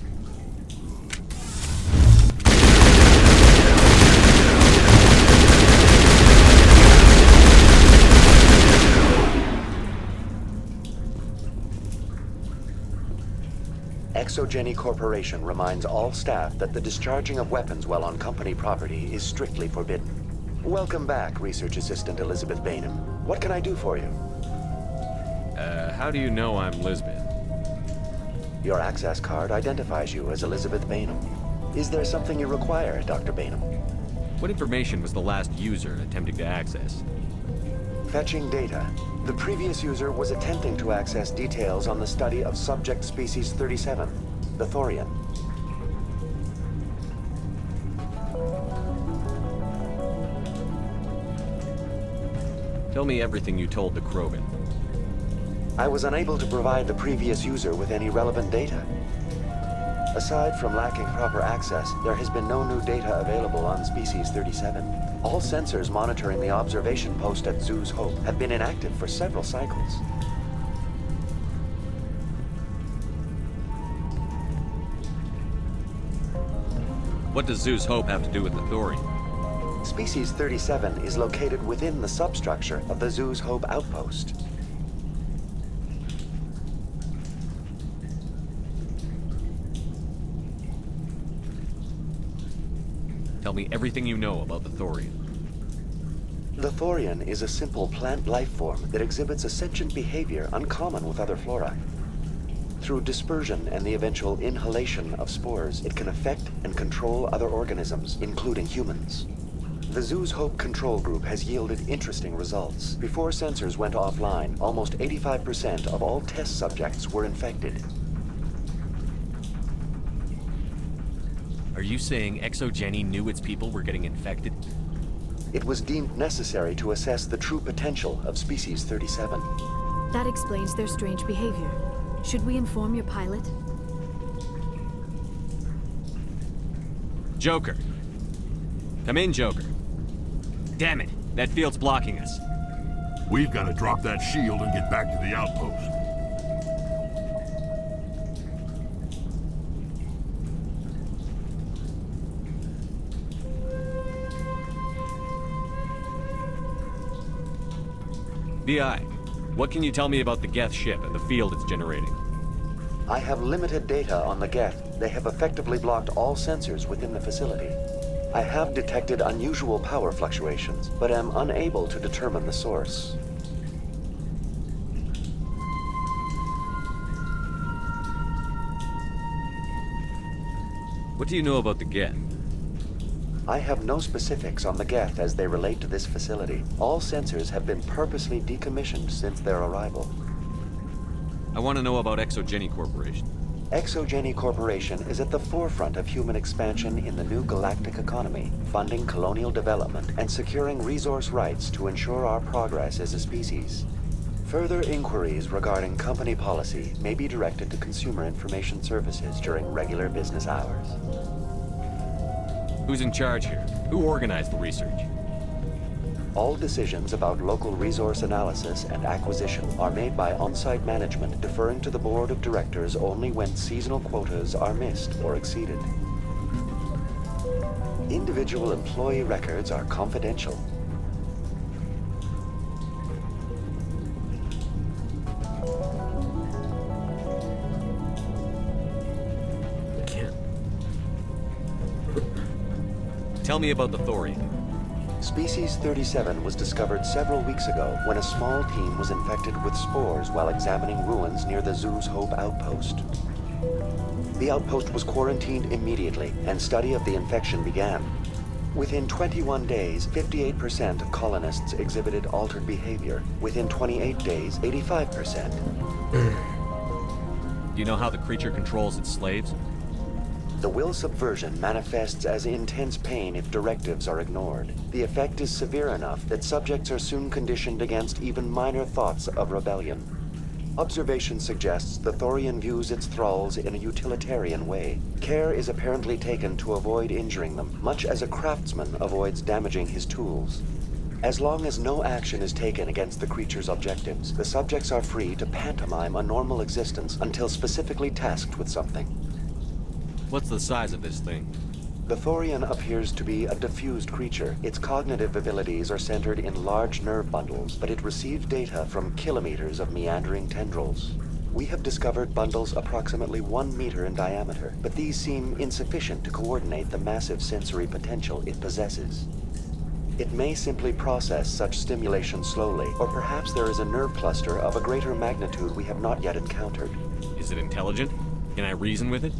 Exogeny Corporation reminds all staff that the discharging of weapons while on company property is strictly forbidden. Welcome back, Research Assistant Elizabeth Bainham. What can I do for you? How do you know I'm Lisbeth? Your access card identifies you as Elizabeth Bainham. Is there something you require, Dr. Bainham? What information was the last user attempting to access? Fetching data. The previous user was attempting to access details on the study of subject species 37, the Thorian. Tell me everything you told the Krogan. I was unable to provide the previous user with any relevant data. Aside from lacking proper access, there has been no new data available on Species 37. All sensors monitoring the observation post at Zoo's Hope have been inactive for several cycles. What does Zoo's Hope have to do with the Thorian? Species 37 is located within the substructure of the Zoo's Hope outpost. Tell me everything you know about the Thorian. The Thorian is a simple plant life form that exhibits a sentient behavior uncommon with other flora. Through dispersion and the eventual inhalation of spores, it can affect and control other organisms, including humans. The Zoo's Hope control group has yielded interesting results. Before sensors went offline, almost 85% of all test subjects were infected. Are you saying ExoGeni knew its people were getting infected? It was deemed necessary to assess the true potential of Species 37. That explains their strange behavior. Should we inform your pilot? Joker. Come in, Joker. Damn it, that field's blocking us. We've got to drop that shield and get back to the outpost. VI, what can you tell me about the Geth ship and the field it's generating? I have limited data on the Geth. They have effectively blocked all sensors within the facility. I have detected unusual power fluctuations, but am unable to determine the source. What do you know about the Geth? I have no specifics on the Geth as they relate to this facility. All sensors have been purposely decommissioned since their arrival. I want to know about ExoGeni Corporation. ExoGeni Corporation is at the forefront of human expansion in the new galactic economy, funding colonial development and securing resource rights to ensure our progress as a species. Further inquiries regarding company policy may be directed to Consumer Information Services during regular business hours. Who's in charge here? Who organized the research? All decisions about local resource analysis and acquisition are made by on-site management, deferring to the board of directors only when seasonal quotas are missed or exceeded. Individual employee records are confidential. Tell me about the Thorian. Species 37 was discovered several weeks ago when a small team was infected with spores while examining ruins near the Zoo's Hope outpost. The outpost was quarantined immediately, and study of the infection began. Within 21 days, 58% of colonists exhibited altered behavior. Within 28 days, 85%. Do you know how the creature controls its slaves? The will subversion manifests as intense pain if directives are ignored. The effect is severe enough that subjects are soon conditioned against even minor thoughts of rebellion. Observation suggests the Thorian views its thralls in a utilitarian way. Care is apparently taken to avoid injuring them, much as a craftsman avoids damaging his tools. As long as no action is taken against the creature's objectives, the subjects are free to pantomime a normal existence until specifically tasked with something. What's the size of this thing? The Thorian appears to be a diffused creature. Its cognitive abilities are centered in large nerve bundles, but it receives data from kilometers of meandering tendrils. We have discovered bundles approximately 1 meter in diameter, but these seem insufficient to coordinate the massive sensory potential it possesses. It may simply process such stimulation slowly, or perhaps there is a nerve cluster of a greater magnitude we have not yet encountered. Is it intelligent? Can I reason with it?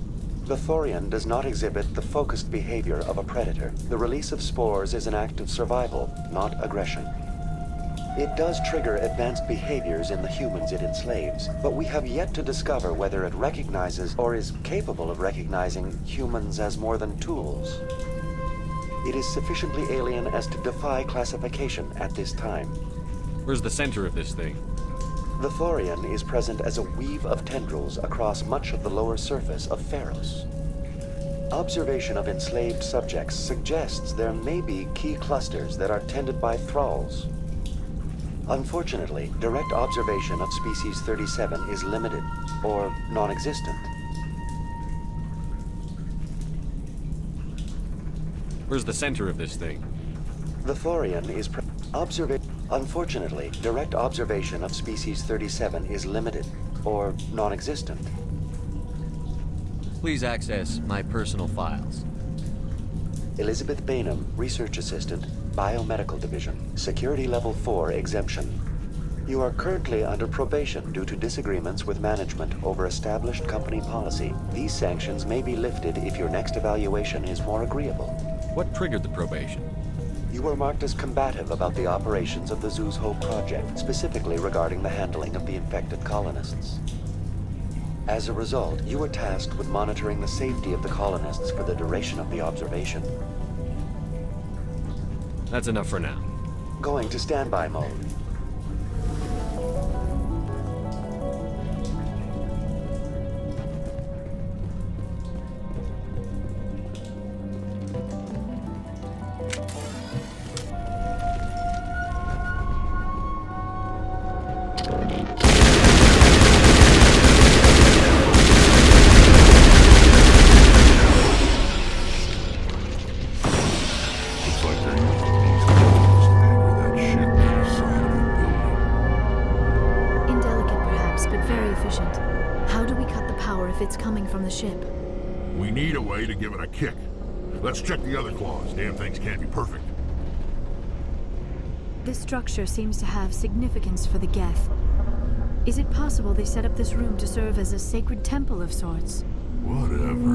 The Thorian does not exhibit the focused behavior of a predator. The release of spores is an act of survival, not aggression. It does trigger advanced behaviors in the humans it enslaves, but we have yet to discover whether it recognizes or is capable of recognizing humans as more than tools. It is sufficiently alien as to defy classification at this time. Where's the center of this thing? The Thorian is present as a weave of tendrils across much of the lower surface of Feros. Observation of enslaved subjects suggests there may be key clusters that are tended by thralls. Unfortunately, direct observation of species 37 is limited, or non-existent. Where's the center of this thing? The Thorian is Unfortunately, direct observation of species 37 is limited, or non-existent. Please access my personal files. Elizabeth Bainham, Research Assistant, Biomedical Division, Security Level 4 exemption. You are currently under probation due to disagreements with management over established company policy. These sanctions may be lifted if your next evaluation is more agreeable. What triggered the probation? You were marked as combative about the operations of the Zoo's Hope project, specifically regarding the handling of the infected colonists. As a result, you were tasked with monitoring the safety of the colonists for the duration of the observation. That's enough for now. Going to standby mode. We need a way to give it a kick. Let's check the other claws. Damn things can't be perfect. This structure seems to have significance for the Geth. Is it possible they set up this room to serve as a sacred temple of sorts? Whatever.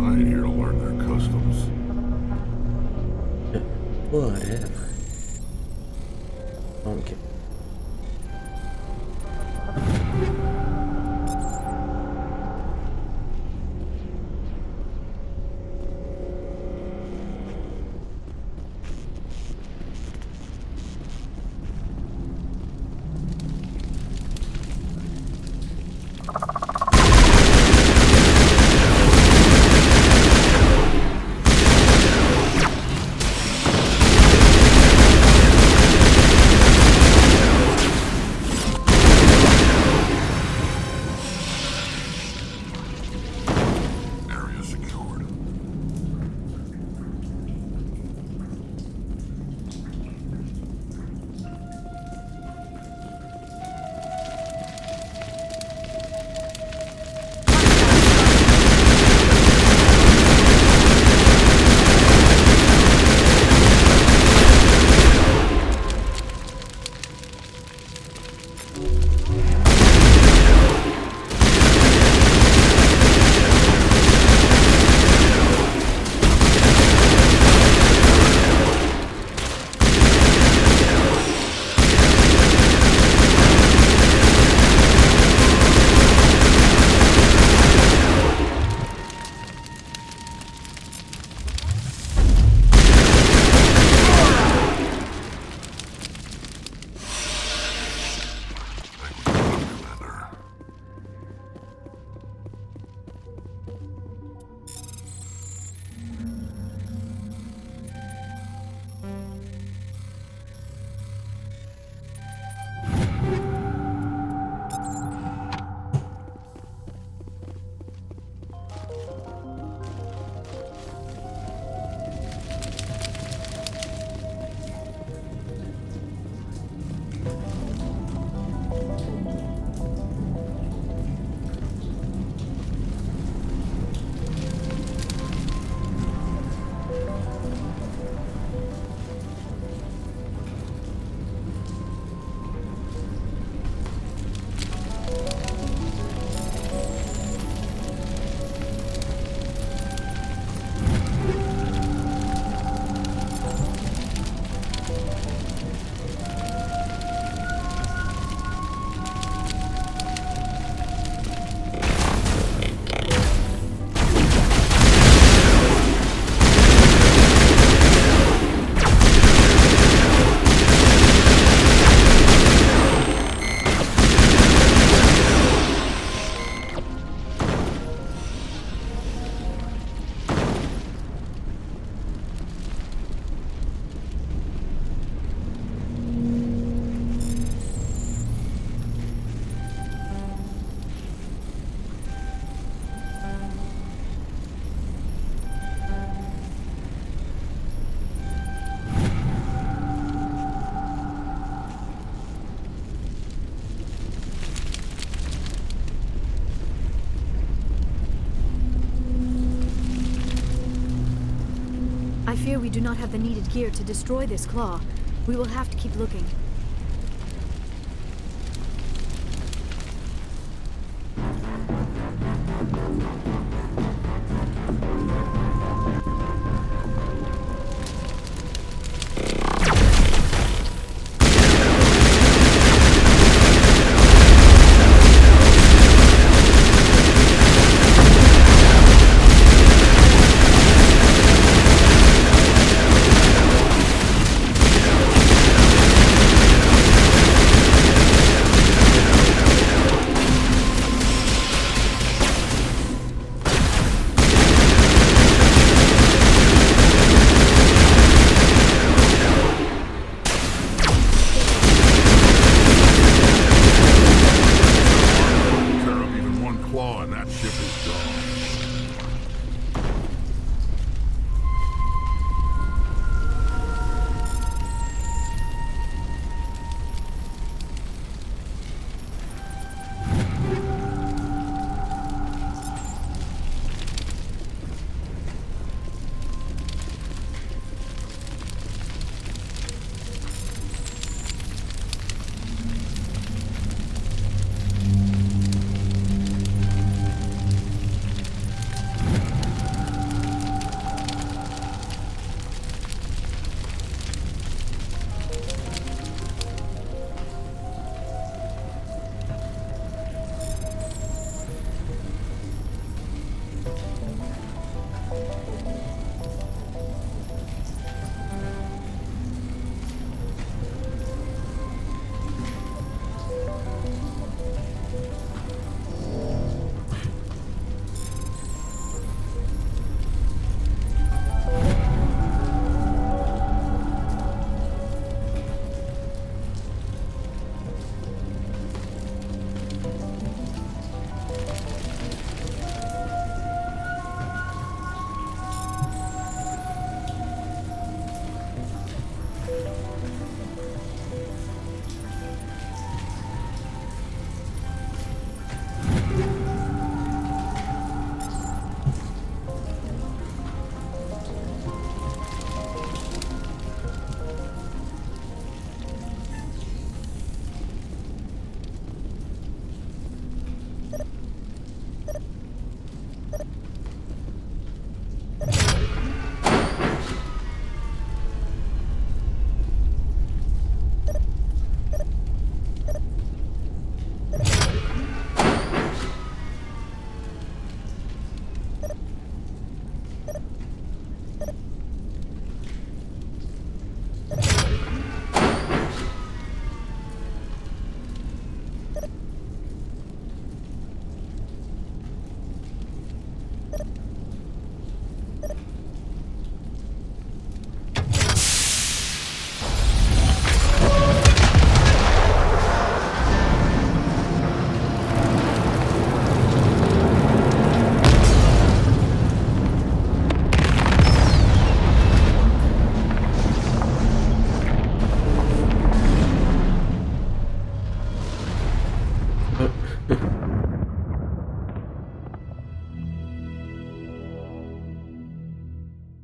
I ain't here to learn their customs. Whatever. Okay. fear we do not have the needed gear to destroy this claw. We will have to keep looking.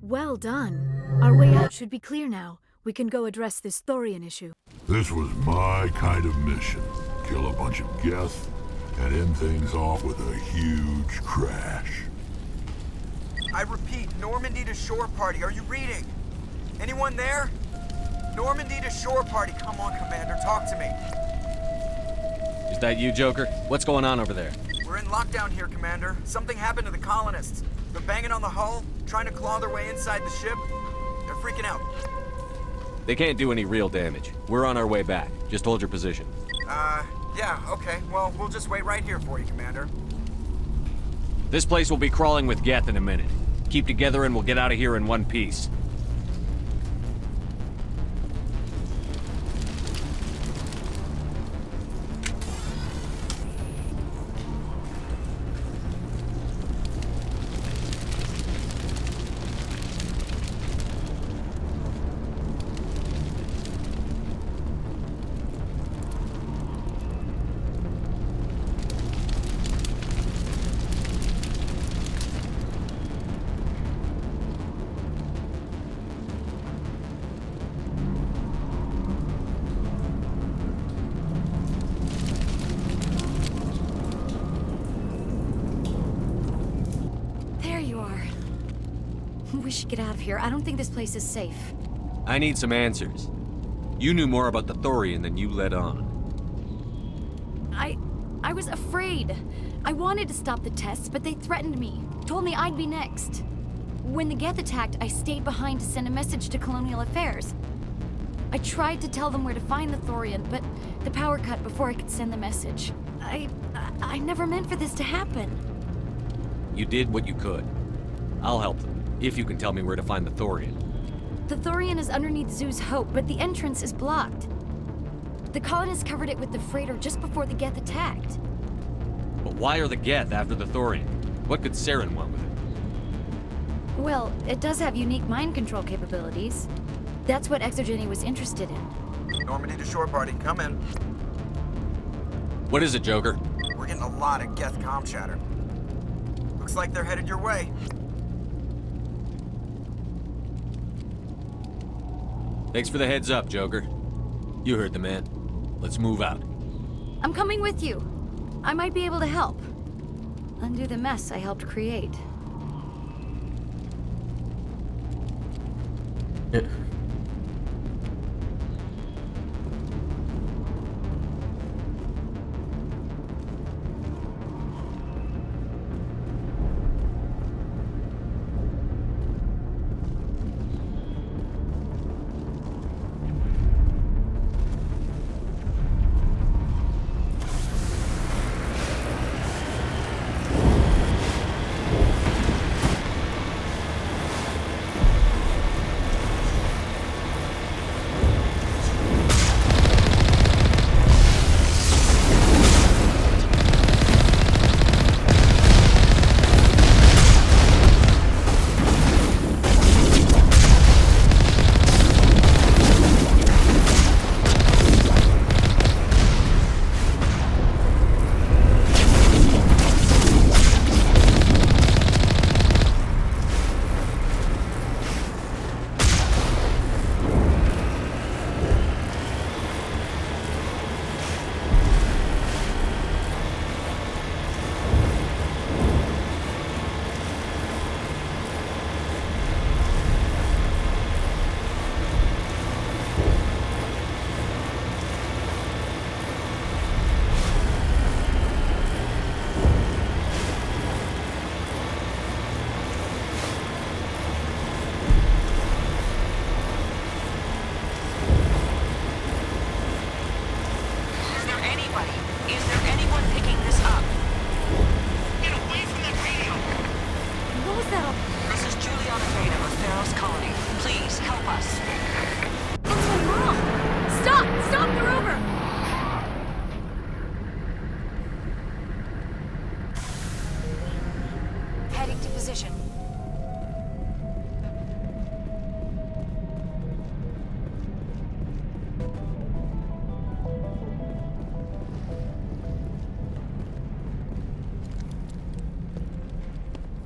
Well done. Our way out should be clear now. We can go address this thorian issue. This was my kind of mission. Kill a bunch of Geth and end things off with a huge crash. I repeat, Normandy to shore party. Are you reading? Anyone there? Normandy to shore party. Come on, Commander, talk to me. Is that you, Joker? What's going on over there? We're in lockdown here, Commander. Something happened to the colonists. They're banging on the hull, trying to claw their way inside the ship. They're freaking out. They can't do any real damage. We're on our way back. Just hold your position. Yeah, okay. Well, we'll just wait right here for you, Commander. This place will be crawling with Geth in a minute. Keep together and we'll get out of here in one piece. we should get out of here. I don't think this place is safe. I need some answers. You knew more about the Thorian than you let on. I was afraid. I wanted to stop the tests, but they threatened me. Told me I'd be next. When the Geth attacked, I stayed behind to send a message to Colonial Affairs. I tried to tell them where to find the Thorian, but the power cut before I could send the message. I never meant for this to happen. You did what you could. I'll help them, if you can tell me where to find the Thorian. The Thorian is underneath Zoo's Hope, but the entrance is blocked. The colonists covered it with the freighter just before the Geth attacked. But why are the Geth after the Thorian? What could Saren want with it? Well, it does have unique mind control capabilities. That's what Exogeny was interested in. Normandy to shore party, come in. What is it, Joker? We're getting a lot of Geth comm chatter. Looks like they're headed your way. Thanks for the heads up, Joker. You heard the man. Let's move out. I'm coming with you. I might be able to help. Undo the mess I helped create.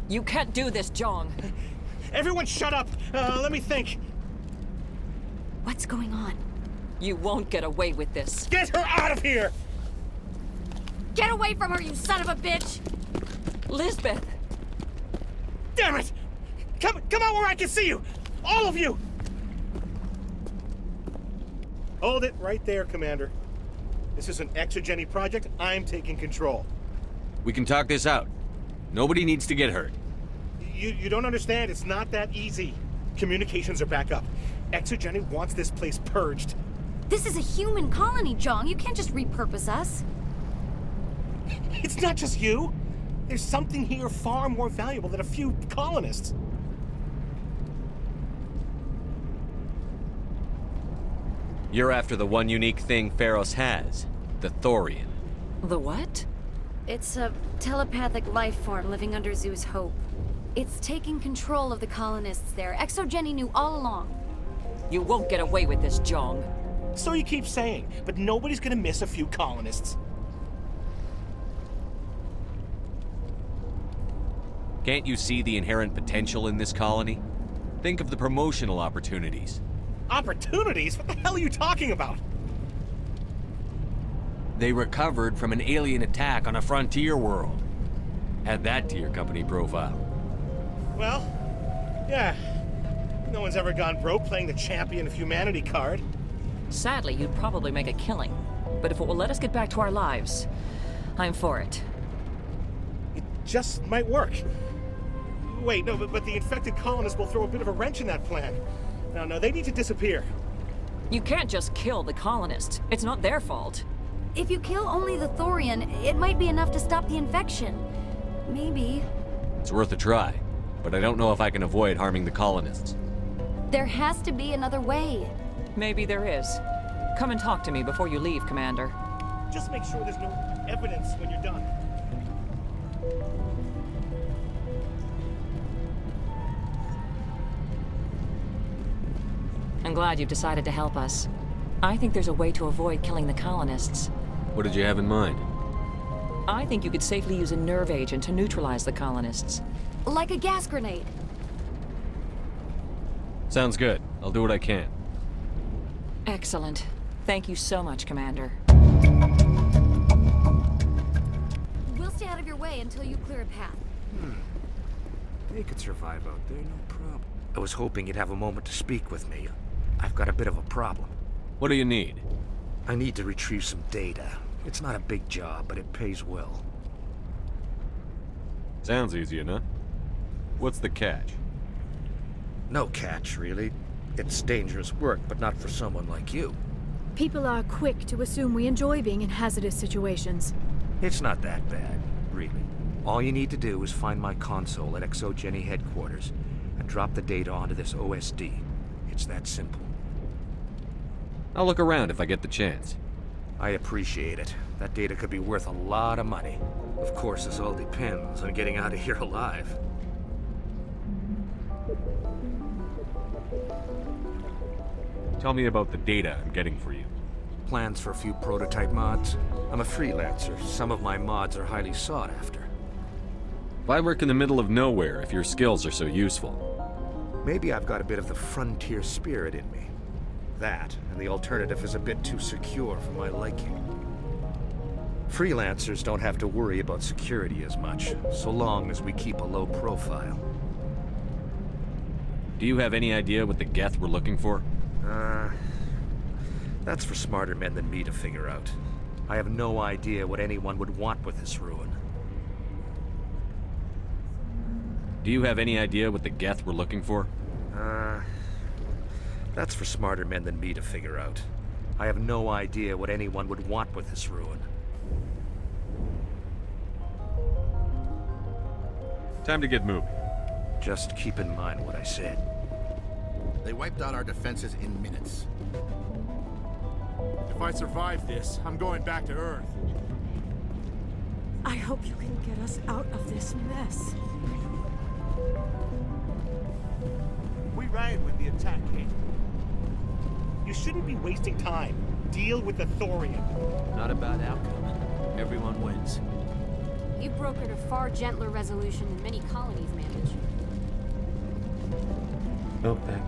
You can't do this, Jong. Everyone shut up! Let me think. What's going on? You won't get away with this. Get her out of here! Get away from her, you son of a bitch! Lisbeth! Damn it! Come out where I can see you! All of you! Hold it right there, Commander. This is an Exogeny project. I'm taking control. We can talk this out. Nobody needs to get hurt. You don't understand. It's not that easy. Communications are back up. Exogeny wants this place purged. This is a human colony, Jong. You can't just repurpose us. It's not just you. There's something here far more valuable than a few colonists. You're after the one unique thing Feros has, the Thorian. The what? It's a telepathic life form living under Zoo's Hope. It's taking control of the colonists there. Exogeny knew all along. You won't get away with this, Jong. So you keep saying, but nobody's gonna miss a few colonists. Can't you see the inherent potential in this colony? Think of the promotional opportunities. Opportunities? What the hell are you talking about? They recovered from an alien attack on a frontier world. Add that to your company profile. Well, yeah, No one's ever gone broke playing the champion of humanity card. Sadly, you'd probably make a killing. But if it will let us get back to our lives, I'm for it. It just might work. Wait, no, but the infected colonists will throw a bit of a wrench in that plan. No, they need to disappear. You can't just kill the colonists. It's not their fault. If you kill only the Thorian, it might be enough to stop the infection. Maybe. It's worth a try, but I don't know if I can avoid harming the colonists. There has to be another way. Maybe there is. Come and talk to me before you leave, Commander. Just make sure there's no evidence when you're done. I'm glad you've decided to help us. I think there's a way to avoid killing the colonists. What did you have in mind? I think you could safely use a nerve agent to neutralize the colonists. Like a gas grenade. Sounds good. I'll do what I can. Excellent. Thank you so much, Commander. We'll stay out of your way until you clear a path. They could survive out there, no problem. I was hoping you'd have a moment to speak with me. I've got a bit of a problem. What do you need? I need to retrieve some data. It's not a big job, but it pays well. Sounds easy enough. What's the catch? No catch, really. It's dangerous work, but not for someone like you. People are quick to assume we enjoy being in hazardous situations. It's not that bad, really. All you need to do is find my console at ExoGeni headquarters and drop the data onto this OSD. It's that simple. I'll look around if I get the chance. I appreciate it. That data could be worth a lot of money. Of course, this all depends on getting out of here alive. Tell me about the data I'm getting for you. Plans for a few prototype mods. I'm a freelancer. Some of my mods are highly sought after. Why work in the middle of nowhere if your skills are so useful? Maybe I've got a bit of the frontier spirit in me. That, and the alternative is a bit too secure for my liking. Freelancers don't have to worry about security as much, so long as we keep a low profile. Do you have any idea what the Geth were looking for? That's for smarter men than me to figure out. I have no idea what anyone would want with this ruin. Do you have any idea what the Geth were looking for? That's for smarter men than me to figure out. I have no idea what anyone would want with this ruin. Time to get moving. Just keep in mind what I said. They wiped out our defenses in minutes. If I survive this, I'm going back to Earth. I hope you can get us out of this mess. We ran when the attack came. You shouldn't be wasting time. Deal with the Thorian. Not a bad outcome. Everyone wins. You brokered a far gentler resolution than many colonies manage. Go back.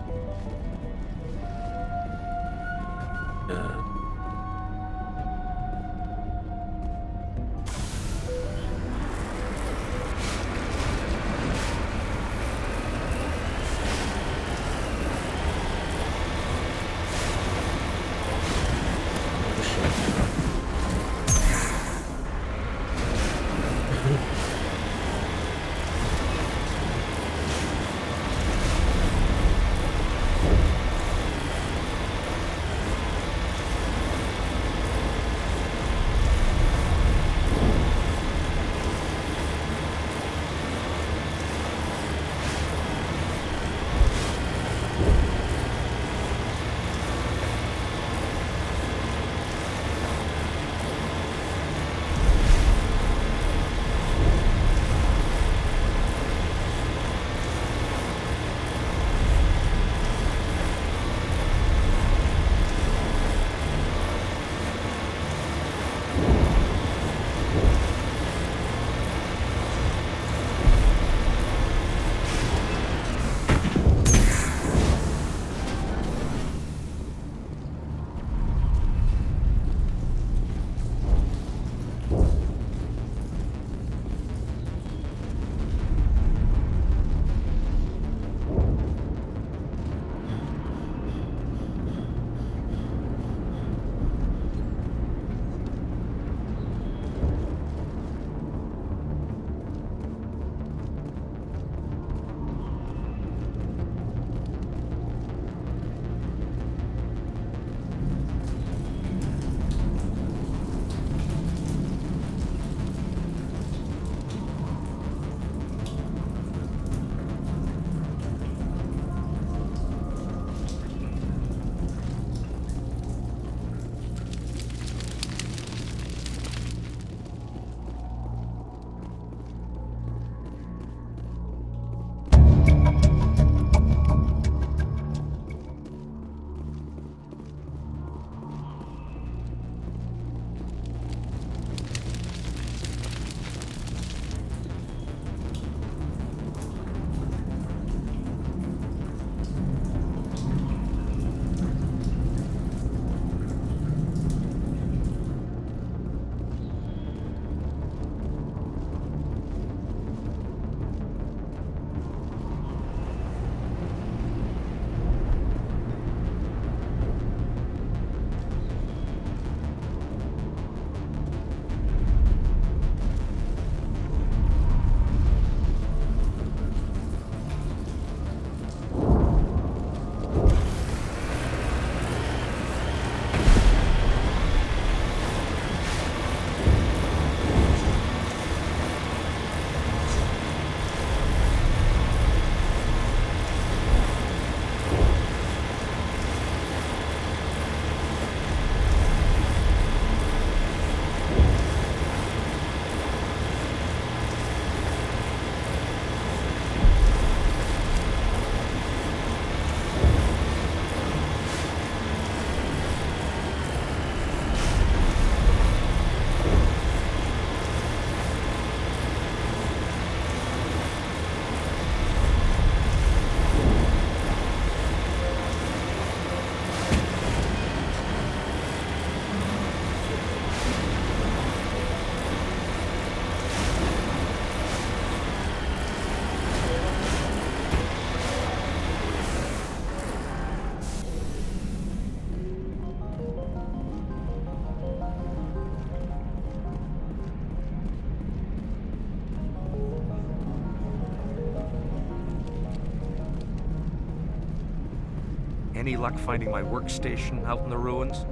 Any luck finding my workstation out in the ruins?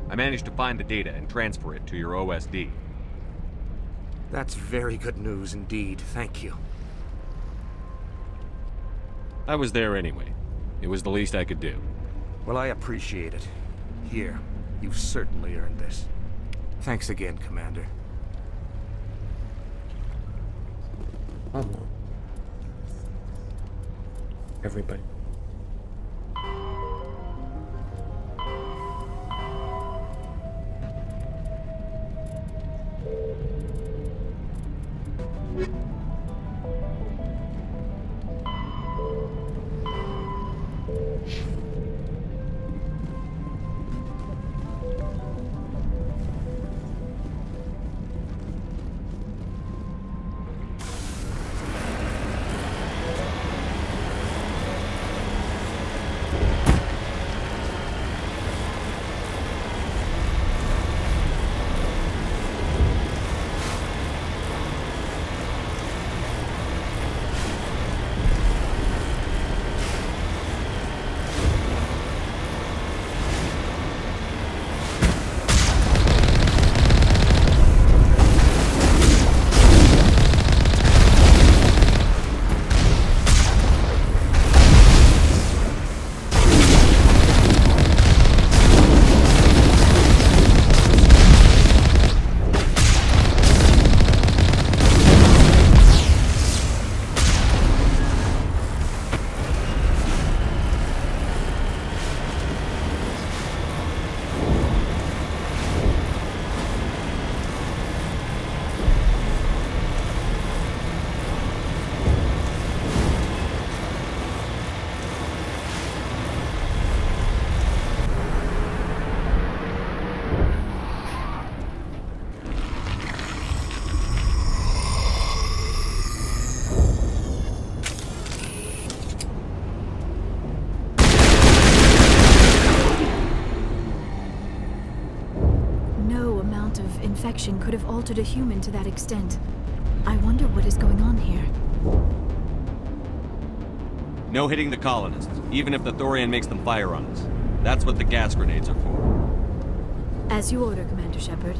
I managed to find the data and transfer it to your OSD. That's very good news indeed. Thank you. I was there anyway. It was the least I could do. Well, I appreciate it. Here, you've certainly earned this. Thanks again, Commander. Oh no. Everybody. Infection could have altered a human to that extent. I wonder what is going on here. No hitting the colonists, even if the Thorian makes them fire on us. That's what the gas grenades are for. As you order, Commander Shepard.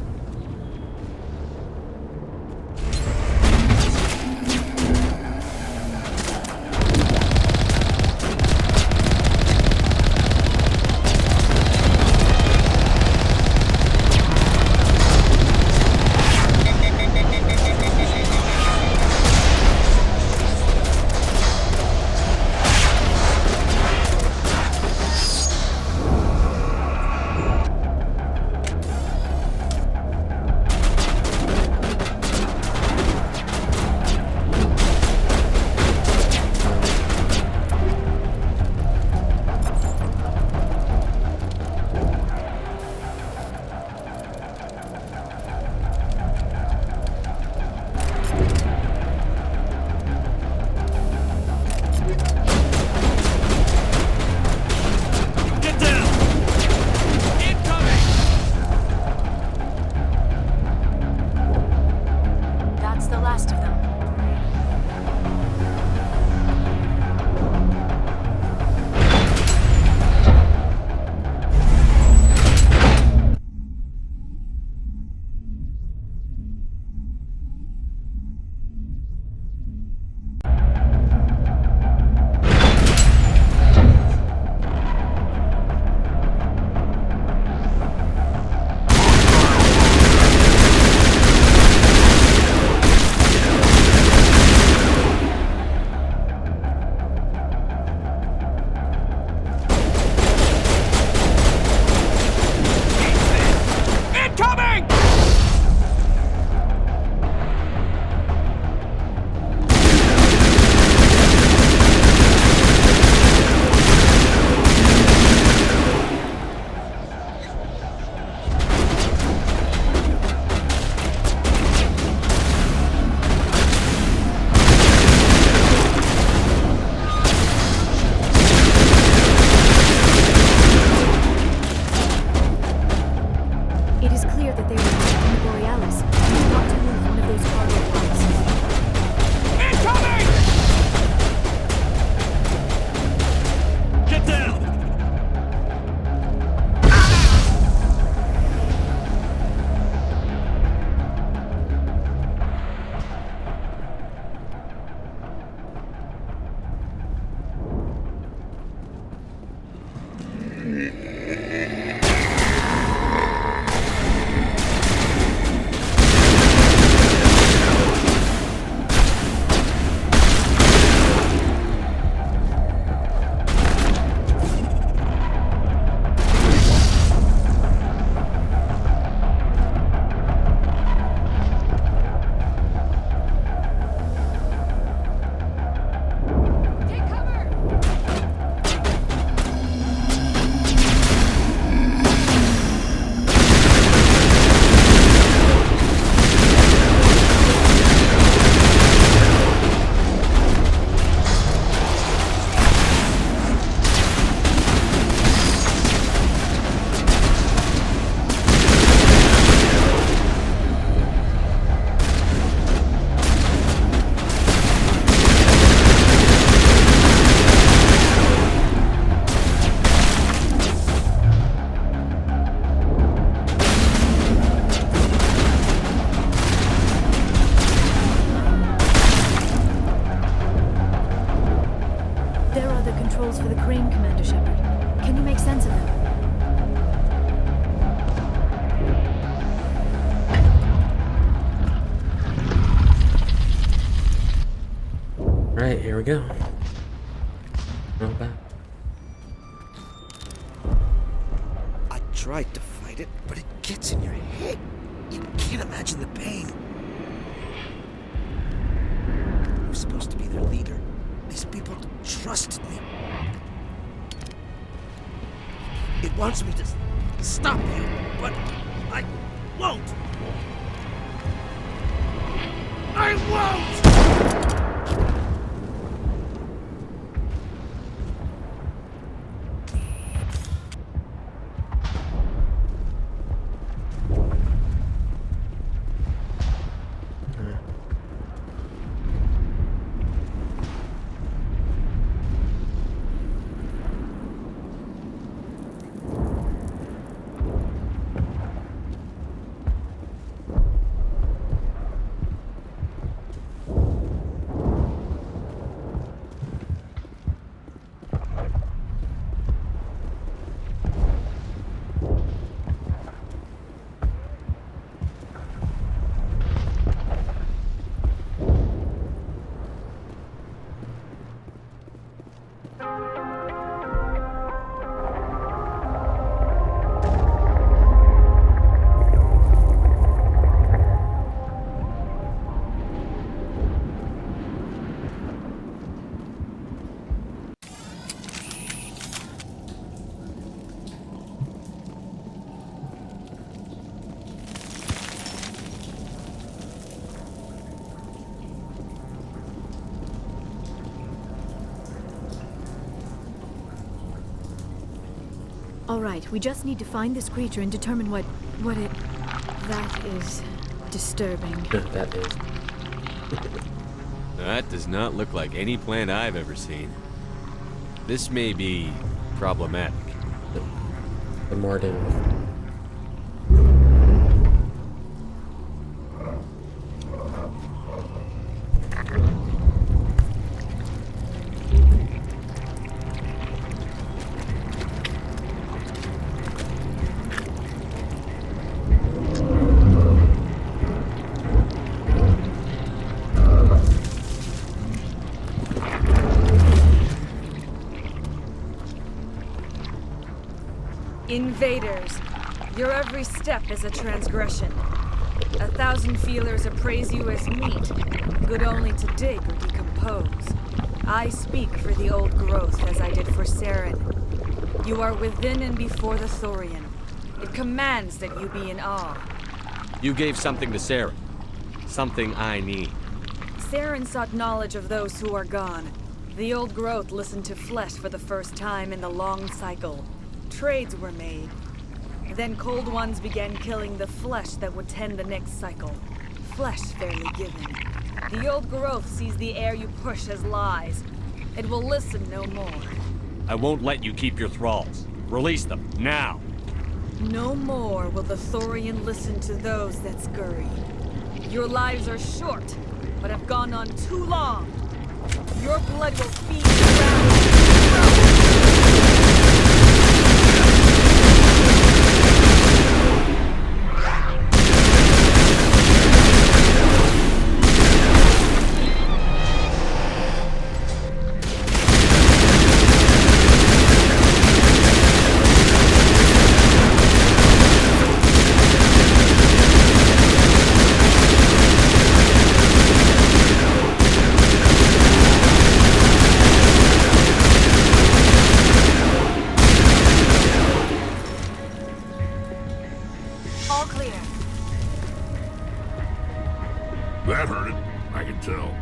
Alright, here we go. Not bad. I tried to fight it, but it gets in your head. You can't imagine the pain. I was supposed to be their leader. These people trusted me. It wants me to stop you, but I won't. I won't! All right, we just need to find this creature and determine what it... That is disturbing. That is. That does not look like any plant I've ever seen. This may be problematic. The more than... Invaders, your every step is a transgression. 1,000 feelers appraise you as meat, good only to dig or decompose. I speak for the old growth as I did for Saren. You are within and before the Thorian. It commands that you be in awe. You gave something to Saren. Something I need. Saren sought knowledge of those who are gone. The old growth listened to flesh for the first time in the long cycle. Trades were made. Then cold ones began killing the flesh that would tend the next cycle. Flesh fairly given. The old growth sees the air you push as lies. It will listen no more. I won't let you keep your thralls. Release them, now! No more will the Thorian listen to those that scurry. Your lives are short, but have gone on too long. Your blood will feed around. That hurt it. I can tell.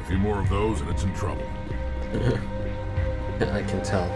A few more of those and it's in trouble. I can tell.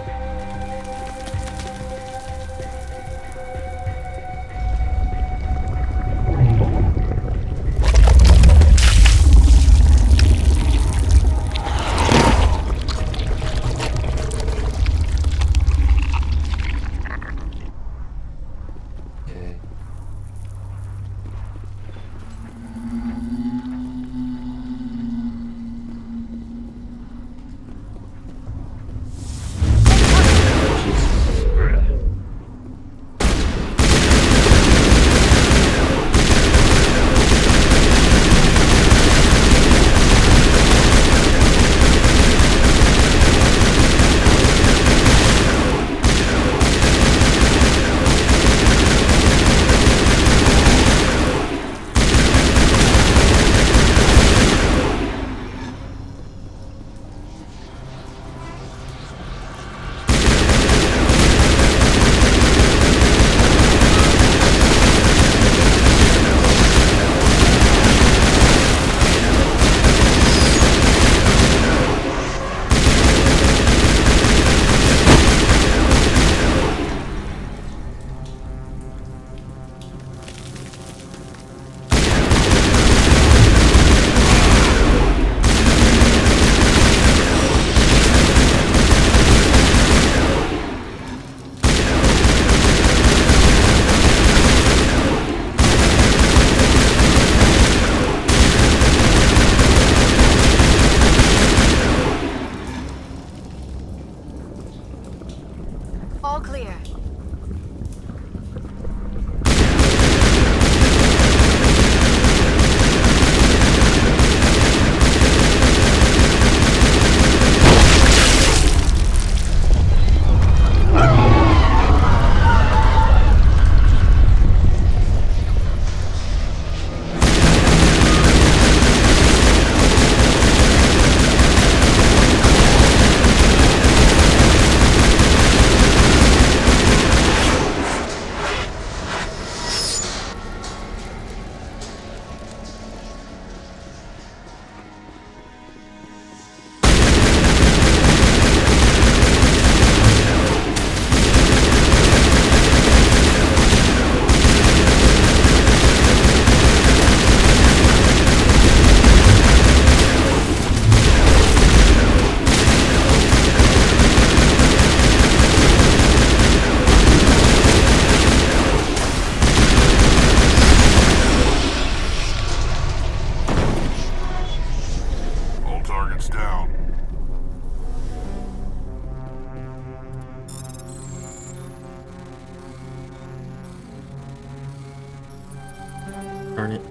Darn it.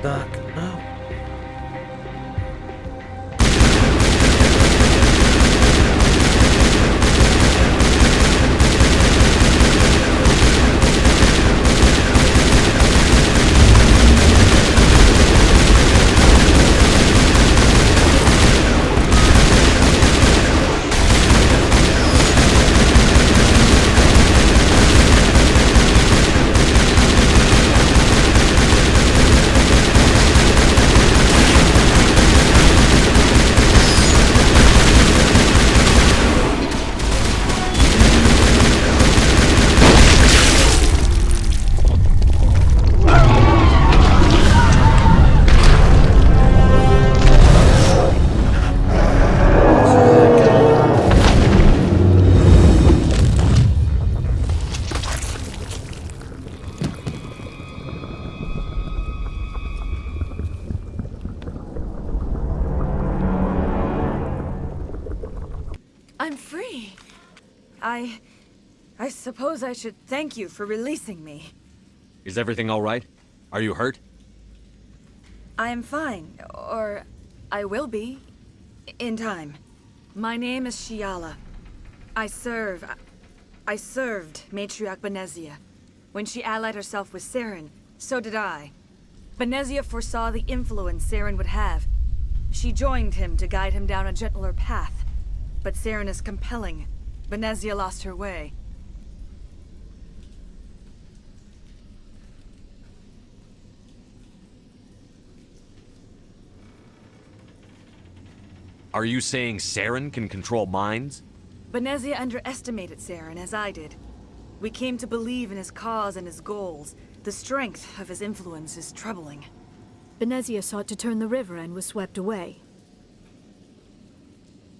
Doc, no. I'm free. I suppose I should thank you for releasing me. Is everything all right? Are you hurt? I am fine, or I will be, in time. My name is Shiala. I served Matriarch Benezia. When she allied herself with Saren, so did I. Benezia foresaw the influence Saren would have. She joined him to guide him down a gentler path. But Saren is compelling. Benezia lost her way. Are you saying Saren can control minds? Benezia underestimated Saren, as I did. We came to believe in his cause and his goals. The strength of his influence is troubling. Benezia sought to turn the river and was swept away.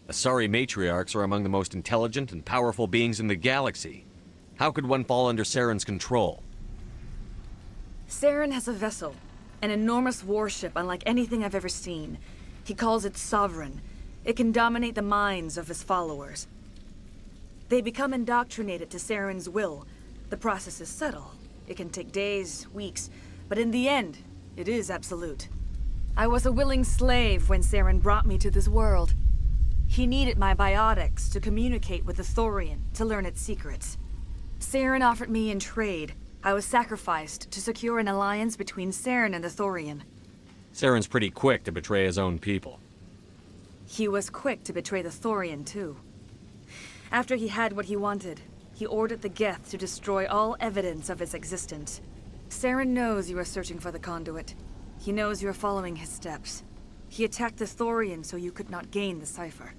Asari matriarchs are among the most intelligent and powerful beings in the galaxy. How could one fall under Saren's control? Saren has a vessel, an enormous warship unlike anything I've ever seen. He calls it Sovereign. It can dominate the minds of his followers. They become indoctrinated to Saren's will. The process is subtle. It can take days, weeks, but in the end, it is absolute. I was a willing slave when Saren brought me to this world. He needed my biotics to communicate with the Thorian, to learn its secrets. Saren offered me in trade. I was sacrificed to secure an alliance between Saren and the Thorian. Saren's pretty quick to betray his own people. He was quick to betray the Thorian, too. After he had what he wanted, he ordered the Geth to destroy all evidence of its existence. Saren knows you are searching for the conduit. He knows you are following his steps. He attacked the Thorian so you could not gain the cipher.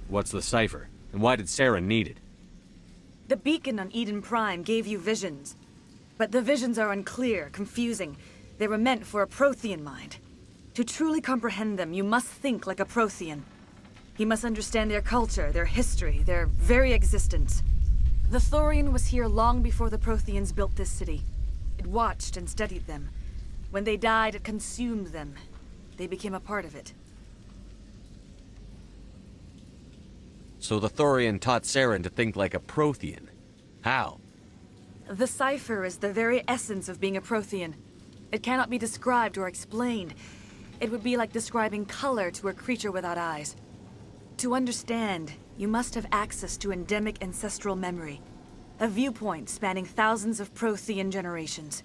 What's the cipher? And why did Saren need it? The beacon on Eden Prime gave you visions. But the visions are unclear, confusing. They were meant for a Prothean mind. To truly comprehend them, you must think like a Prothean. You must understand their culture, their history, their very existence. The Thorian was here long before the Protheans built this city. It watched and studied them. When they died, it consumed them. They became a part of it. So the Thorian taught Saren to think like a Prothean. How? The cipher is the very essence of being a Prothean. It cannot be described or explained. It would be like describing color to a creature without eyes. To understand, you must have access to endemic ancestral memory, a viewpoint spanning thousands of Prothean generations.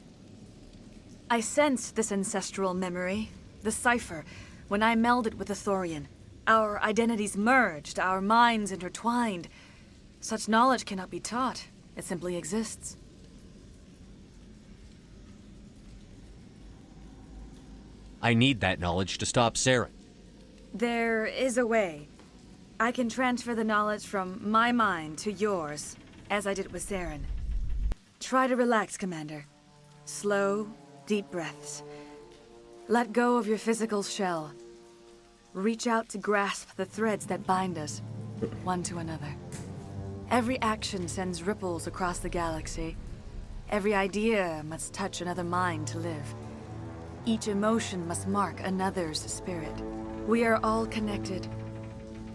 I sensed this ancestral memory, the cipher, when I melded with the Thorian. Our identities merged, our minds intertwined. Such knowledge cannot be taught. It simply exists. I need that knowledge to stop Saren. There is a way. I can transfer the knowledge from my mind to yours, as I did with Saren. Try to relax, Commander. Slow, deep breaths. Let go of your physical shell. Reach out to grasp the threads that bind us, one to another. Every action sends ripples across the galaxy. Every idea must touch another mind to live. Each emotion must mark another's spirit. We are all connected.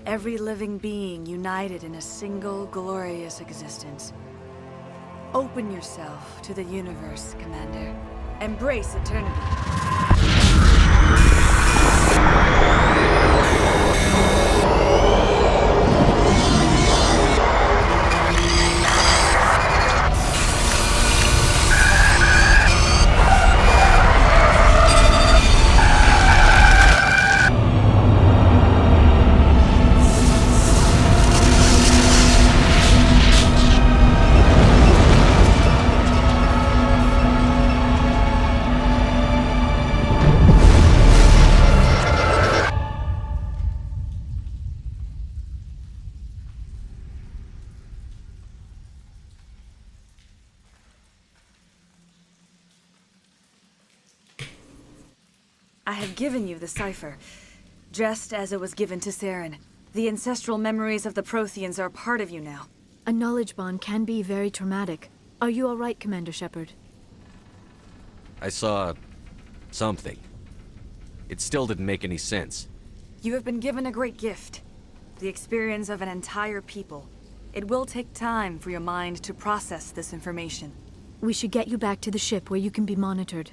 Every living being united in a single glorious existence. Open yourself to the universe, Commander. Embrace eternity. I have given you the cipher, just as it was given to Saren. The ancestral memories of the Protheans are part of you now. A knowledge bond can be very traumatic. Are you all right, Commander Shepard? I saw something. It still didn't make any sense. You have been given a great gift. The experience of an entire people. It will take time for your mind to process this information. We should get you back to the ship where you can be monitored.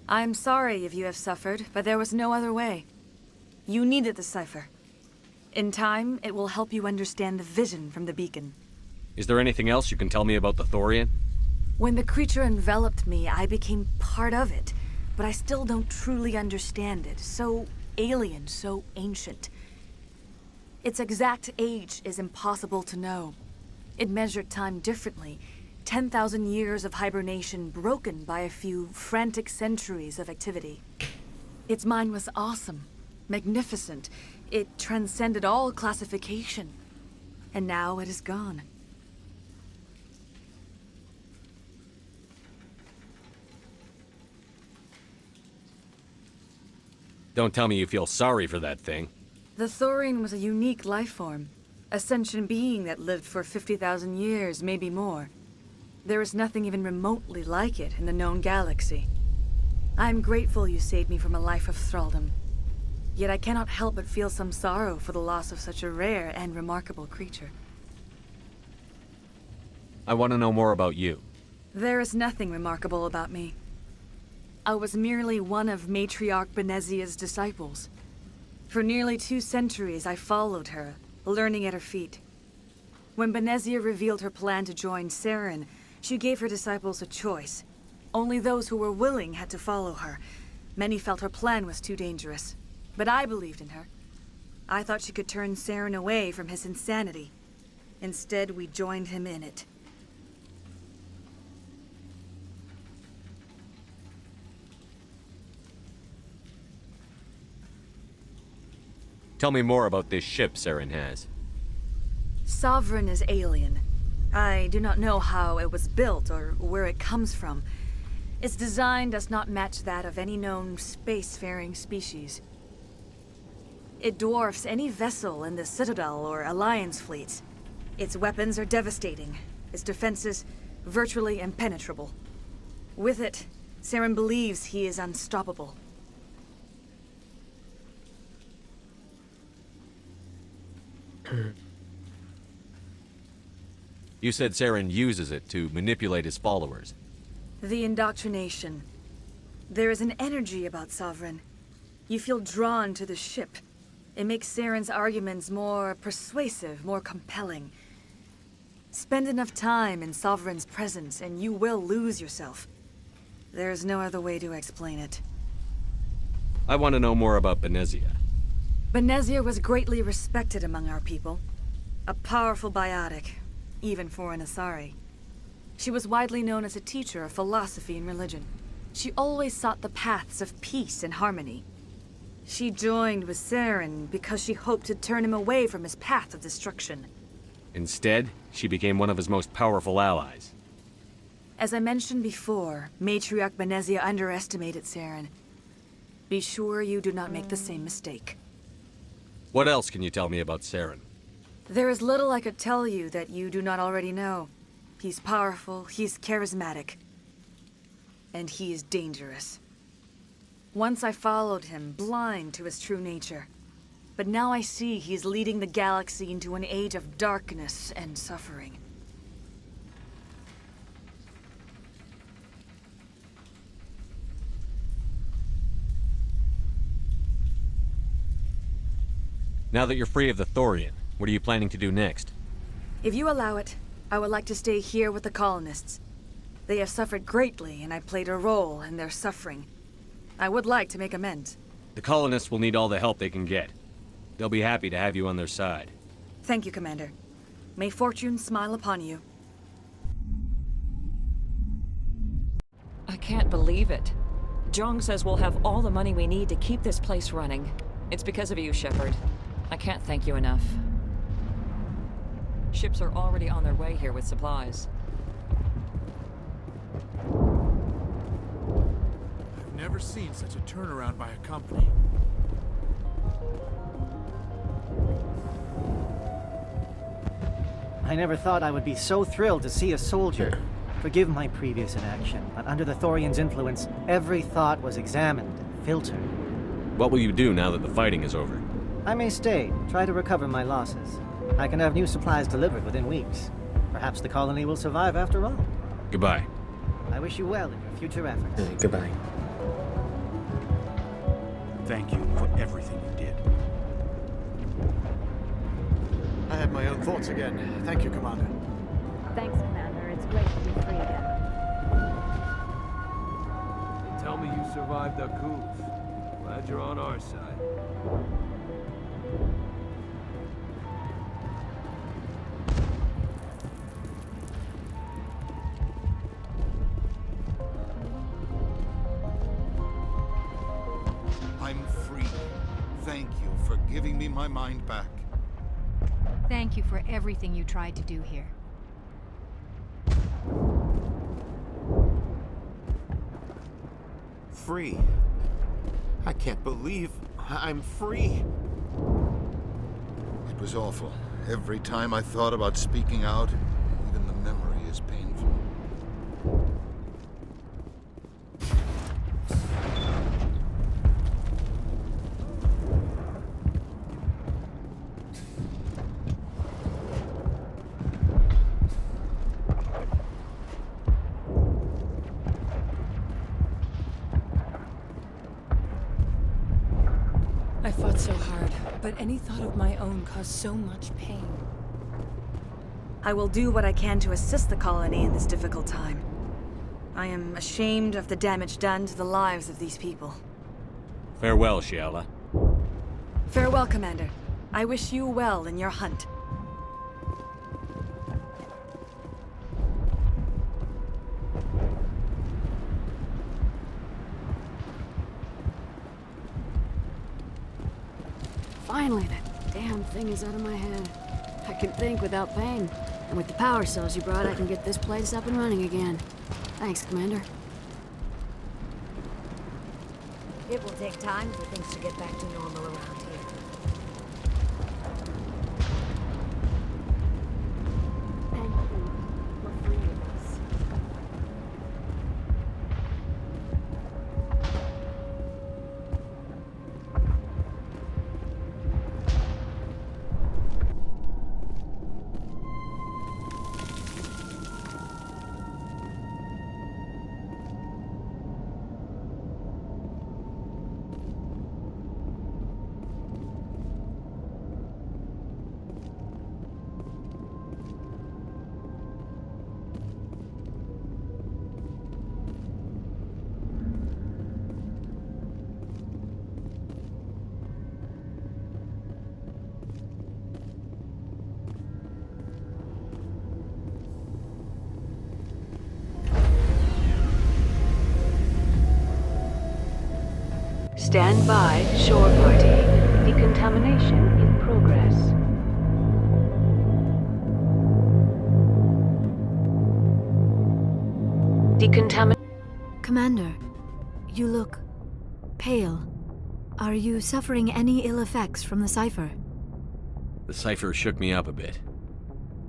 I'm sorry if you have suffered, but there was no other way. You needed the cipher. In time, it will help you understand the vision from the beacon. Is there anything else you can tell me about the Thorian? When the creature enveloped me, I became part of it, but I still don't truly understand it. So alien, so ancient. Its exact age is impossible to know. It measured time differently. 10,000 years of hibernation broken by a few frantic centuries of activity. Its mind was awesome, magnificent. It transcended all classification. And now it is gone. Don't tell me you feel sorry for that thing. The Thorian was a unique life form. A sentient being that lived for 50,000 years, maybe more. There is nothing even remotely like it in the known galaxy. I'm grateful you saved me from a life of thraldom. Yet I cannot help but feel some sorrow for the loss of such a rare and remarkable creature. I want to know more about you. There is nothing remarkable about me. I was merely one of Matriarch Benezia's disciples. For nearly 2 centuries, I followed her, learning at her feet. When Benezia revealed her plan to join Saren, she gave her disciples a choice. Only those who were willing had to follow her. Many felt her plan was too dangerous, but I believed in her. I thought she could turn Saren away from his insanity. Instead, we joined him in it. Tell me more about this ship Saren has. Sovereign is alien. I do not know how it was built or where it comes from. Its design does not match that of any known spacefaring species. It dwarfs any vessel in the Citadel or Alliance fleets. Its weapons are devastating, its defenses virtually impenetrable. With it, Saren believes he is unstoppable. You said Saren uses it to manipulate his followers. The indoctrination. There is an energy about Sovereign. You feel drawn to the ship. It makes Saren's arguments more persuasive, more compelling. Spend enough time in Sovereign's presence and you will lose yourself. There's no other way to explain it. I want to know more about Benezia. Benezia was greatly respected among our people. A powerful biotic, even for an Asari. She was widely known as a teacher of philosophy and religion. She always sought the paths of peace and harmony. She joined with Saren because she hoped to turn him away from his path of destruction. Instead, she became one of his most powerful allies. As I mentioned before, Matriarch Benezia underestimated Saren. Be sure you do not make the same mistake. What else can you tell me about Saren? There is little I could tell you that you do not already know. He's powerful, he's charismatic, and he is dangerous. Once I followed him, blind to his true nature. But now I see he's leading the galaxy into an age of darkness and suffering. Now that you're free of the Thorian, what are you planning to do next? If you allow it, I would like to stay here with the colonists. They have suffered greatly, and I played a role in their suffering. I would like to make amends. The colonists will need all the help they can get. They'll be happy to have you on their side. Thank you, Commander. May fortune smile upon you. I can't believe it. Jong says we'll have all the money we need to keep this place running. It's because of you, Shepard. I can't thank you enough. Ships are already on their way here with supplies. I've never seen such a turnaround by a company. I never thought I would be so thrilled to see a soldier. Forgive my previous inaction, but under the Thorian's influence, every thought was examined and filtered. What will you do now that the fighting is over? I may stay, try to recover my losses. I can have new supplies delivered within weeks. Perhaps the colony will survive after all. Goodbye. I wish you well in your future efforts. Goodbye. Thank you for everything you did. I had my own thoughts again. Thank you, Commander. Thanks, Commander. It's great to be free again. They tell me you survived our coups. Glad you're on our side. I'm free. Thank you for giving me my mind back. Thank you for everything you tried to do here. Free. I can't believe I'm free. It was awful. Every time I thought about speaking out, even the memory is painful. I fought so hard, but any thought of my own caused so much pain. I will do what I can to assist the colony in this difficult time. I am ashamed of the damage done to the lives of these people. Farewell, Shiala. Farewell, Commander. I wish you well in your hunt. Finally, that damn thing is out of my head. I can think without pain. And with the power cells you brought, I can get this place up and running again. Thanks, Commander. It will take time for things to get back to normal around here. Thank you for freeing us. Stand by, shore party. Decontamination in progress. Commander, you look pale. Are you suffering any ill effects from the cipher? The cipher shook me up a bit.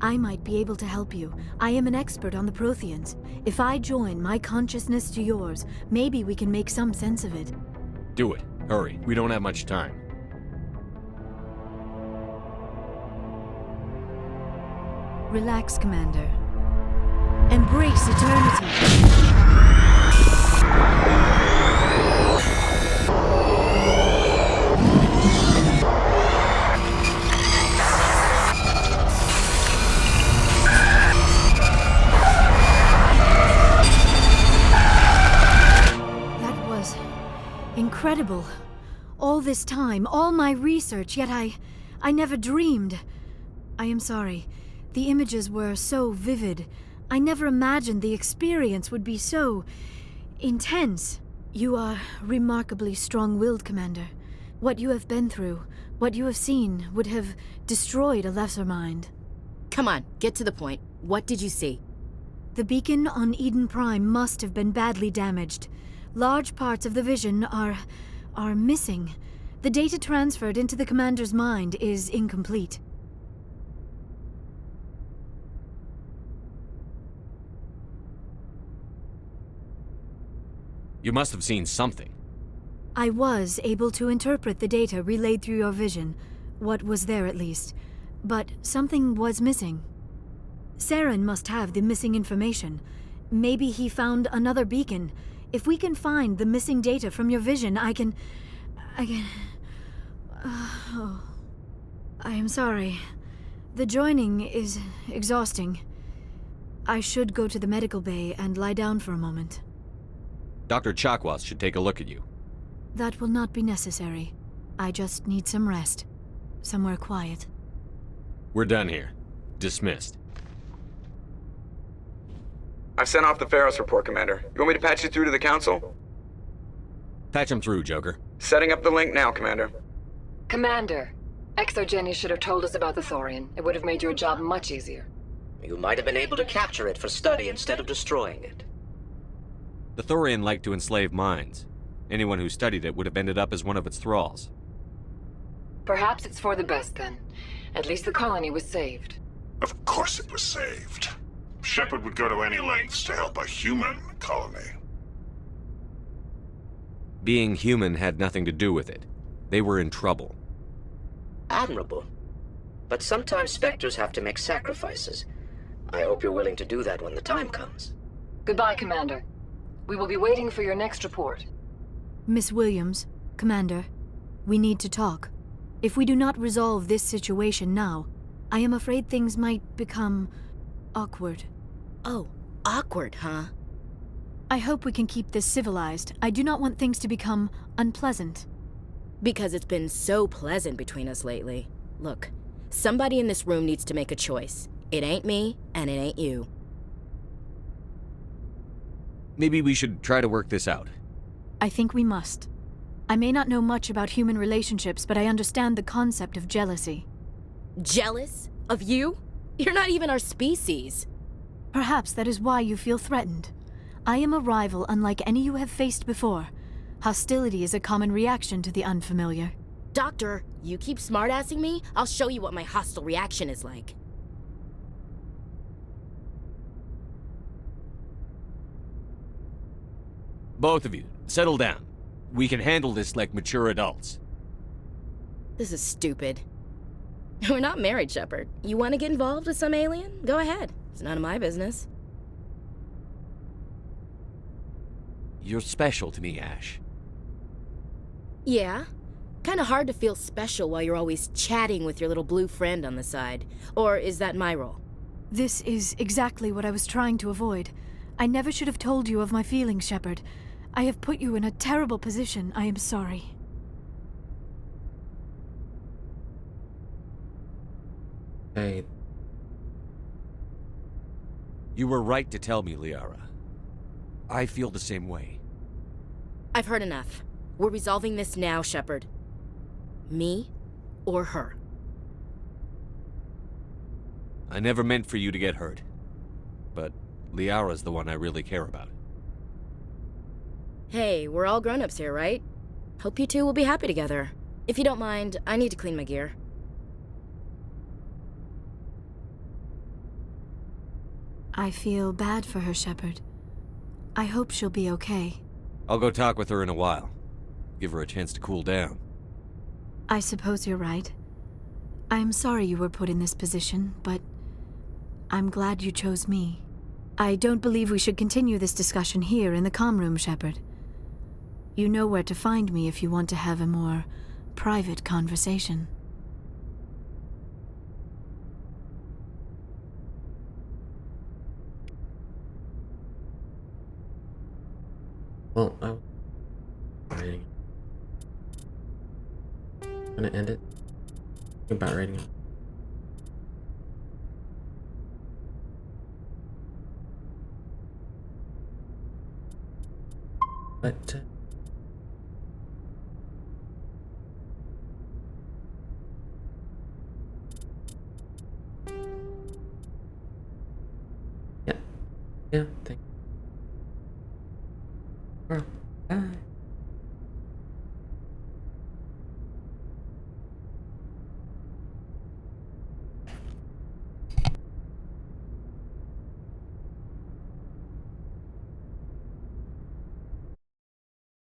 I might be able to help you. I am an expert on the Protheans. If I join my consciousness to yours, maybe we can make some sense of it. Do it. Hurry. We don't have much time. Relax, Commander. Embrace eternity. Incredible. All this time, all my research, yet I never dreamed. I am sorry. The images were so vivid. I never imagined the experience would be so intense. You are remarkably strong-willed, Commander. What you have been through, what you have seen, would have destroyed a lesser mind. Come on, get to the point. What did you see? The beacon on Eden Prime must have been badly damaged. Large parts of the vision are missing. The data transferred into the commander's mind is incomplete. You must have seen something. I was able to interpret the data relayed through your vision, what was there at least, but something was missing. Saren must have the missing information. Maybe he found another beacon. If we can find the missing data from your vision, I can... Oh. I am sorry. The joining is exhausting. I should go to the medical bay and lie down for a moment. Dr. Chakwas should take a look at you. That will not be necessary. I just need some rest. Somewhere quiet. We're done here. Dismissed. I've sent off the Feros report, Commander. You want me to patch you through to the Council? Patch him through, Joker. Setting up the link now, Commander. Commander, Exogeny should have told us about the Thorian. It would have made your job much easier. You might have been able to capture it for study instead of destroying it. The Thorian liked to enslave minds. Anyone who studied it would have ended up as one of its thralls. Perhaps it's for the best then. At least the colony was saved. Of course it was saved. Shepard would go to any lengths to help a human colony. Being human had nothing to do with it. They were in trouble. Admirable. But sometimes Spectres have to make sacrifices. I hope you're willing to do that when the time comes. Goodbye, Commander. We will be waiting for your next report. Miss Williams, Commander, We need to talk. If we do not resolve this situation now, I am afraid things might become awkward. Oh, awkward, huh? I hope we can keep this civilized. I do not want things to become unpleasant. Because it's been so pleasant between us lately. Look, somebody in this room needs to make a choice. It ain't me, and it ain't you. Maybe we should try to work this out. I think we must. I may not know much about human relationships, but I understand the concept of jealousy. Jealous? Of you? You're not even our species. Perhaps that is why you feel threatened. I am a rival unlike any you have faced before. Hostility is a common reaction to the unfamiliar. Doctor, you keep smartassing me, I'll show you what my hostile reaction is like. Both of you, settle down. We can handle this like mature adults. This is stupid. We're not married, Shepard. You want to get involved with some alien? Go ahead. It's none of my business. You're special to me, Ash. Yeah. Kinda hard to feel special while you're always chatting with your little blue friend on the side. Or is that my role? This is exactly what I was trying to avoid. I never should have told you of my feelings, Shepard. I have put you in a terrible position. I am sorry. Hey. You were right to tell me, Liara. I feel the same way. I've heard enough. We're resolving this now, Shepard. Me or her. I never meant for you to get hurt. But Liara's the one I really care about. Hey, we're all grown-ups here, right? Hope you two will be happy together. If you don't mind, I need to clean my gear. I feel bad for her, Shepard. I hope she'll be okay. I'll go talk with her in a while. Give her a chance to cool down. I suppose you're right. I am sorry you were put in this position, but I'm glad you chose me. I don't believe we should continue this discussion here in the comm room, Shepard. You know where to find me if you want to have a more private conversation. Well, I'm gonna end it. Think about writing it. But yeah, thank you.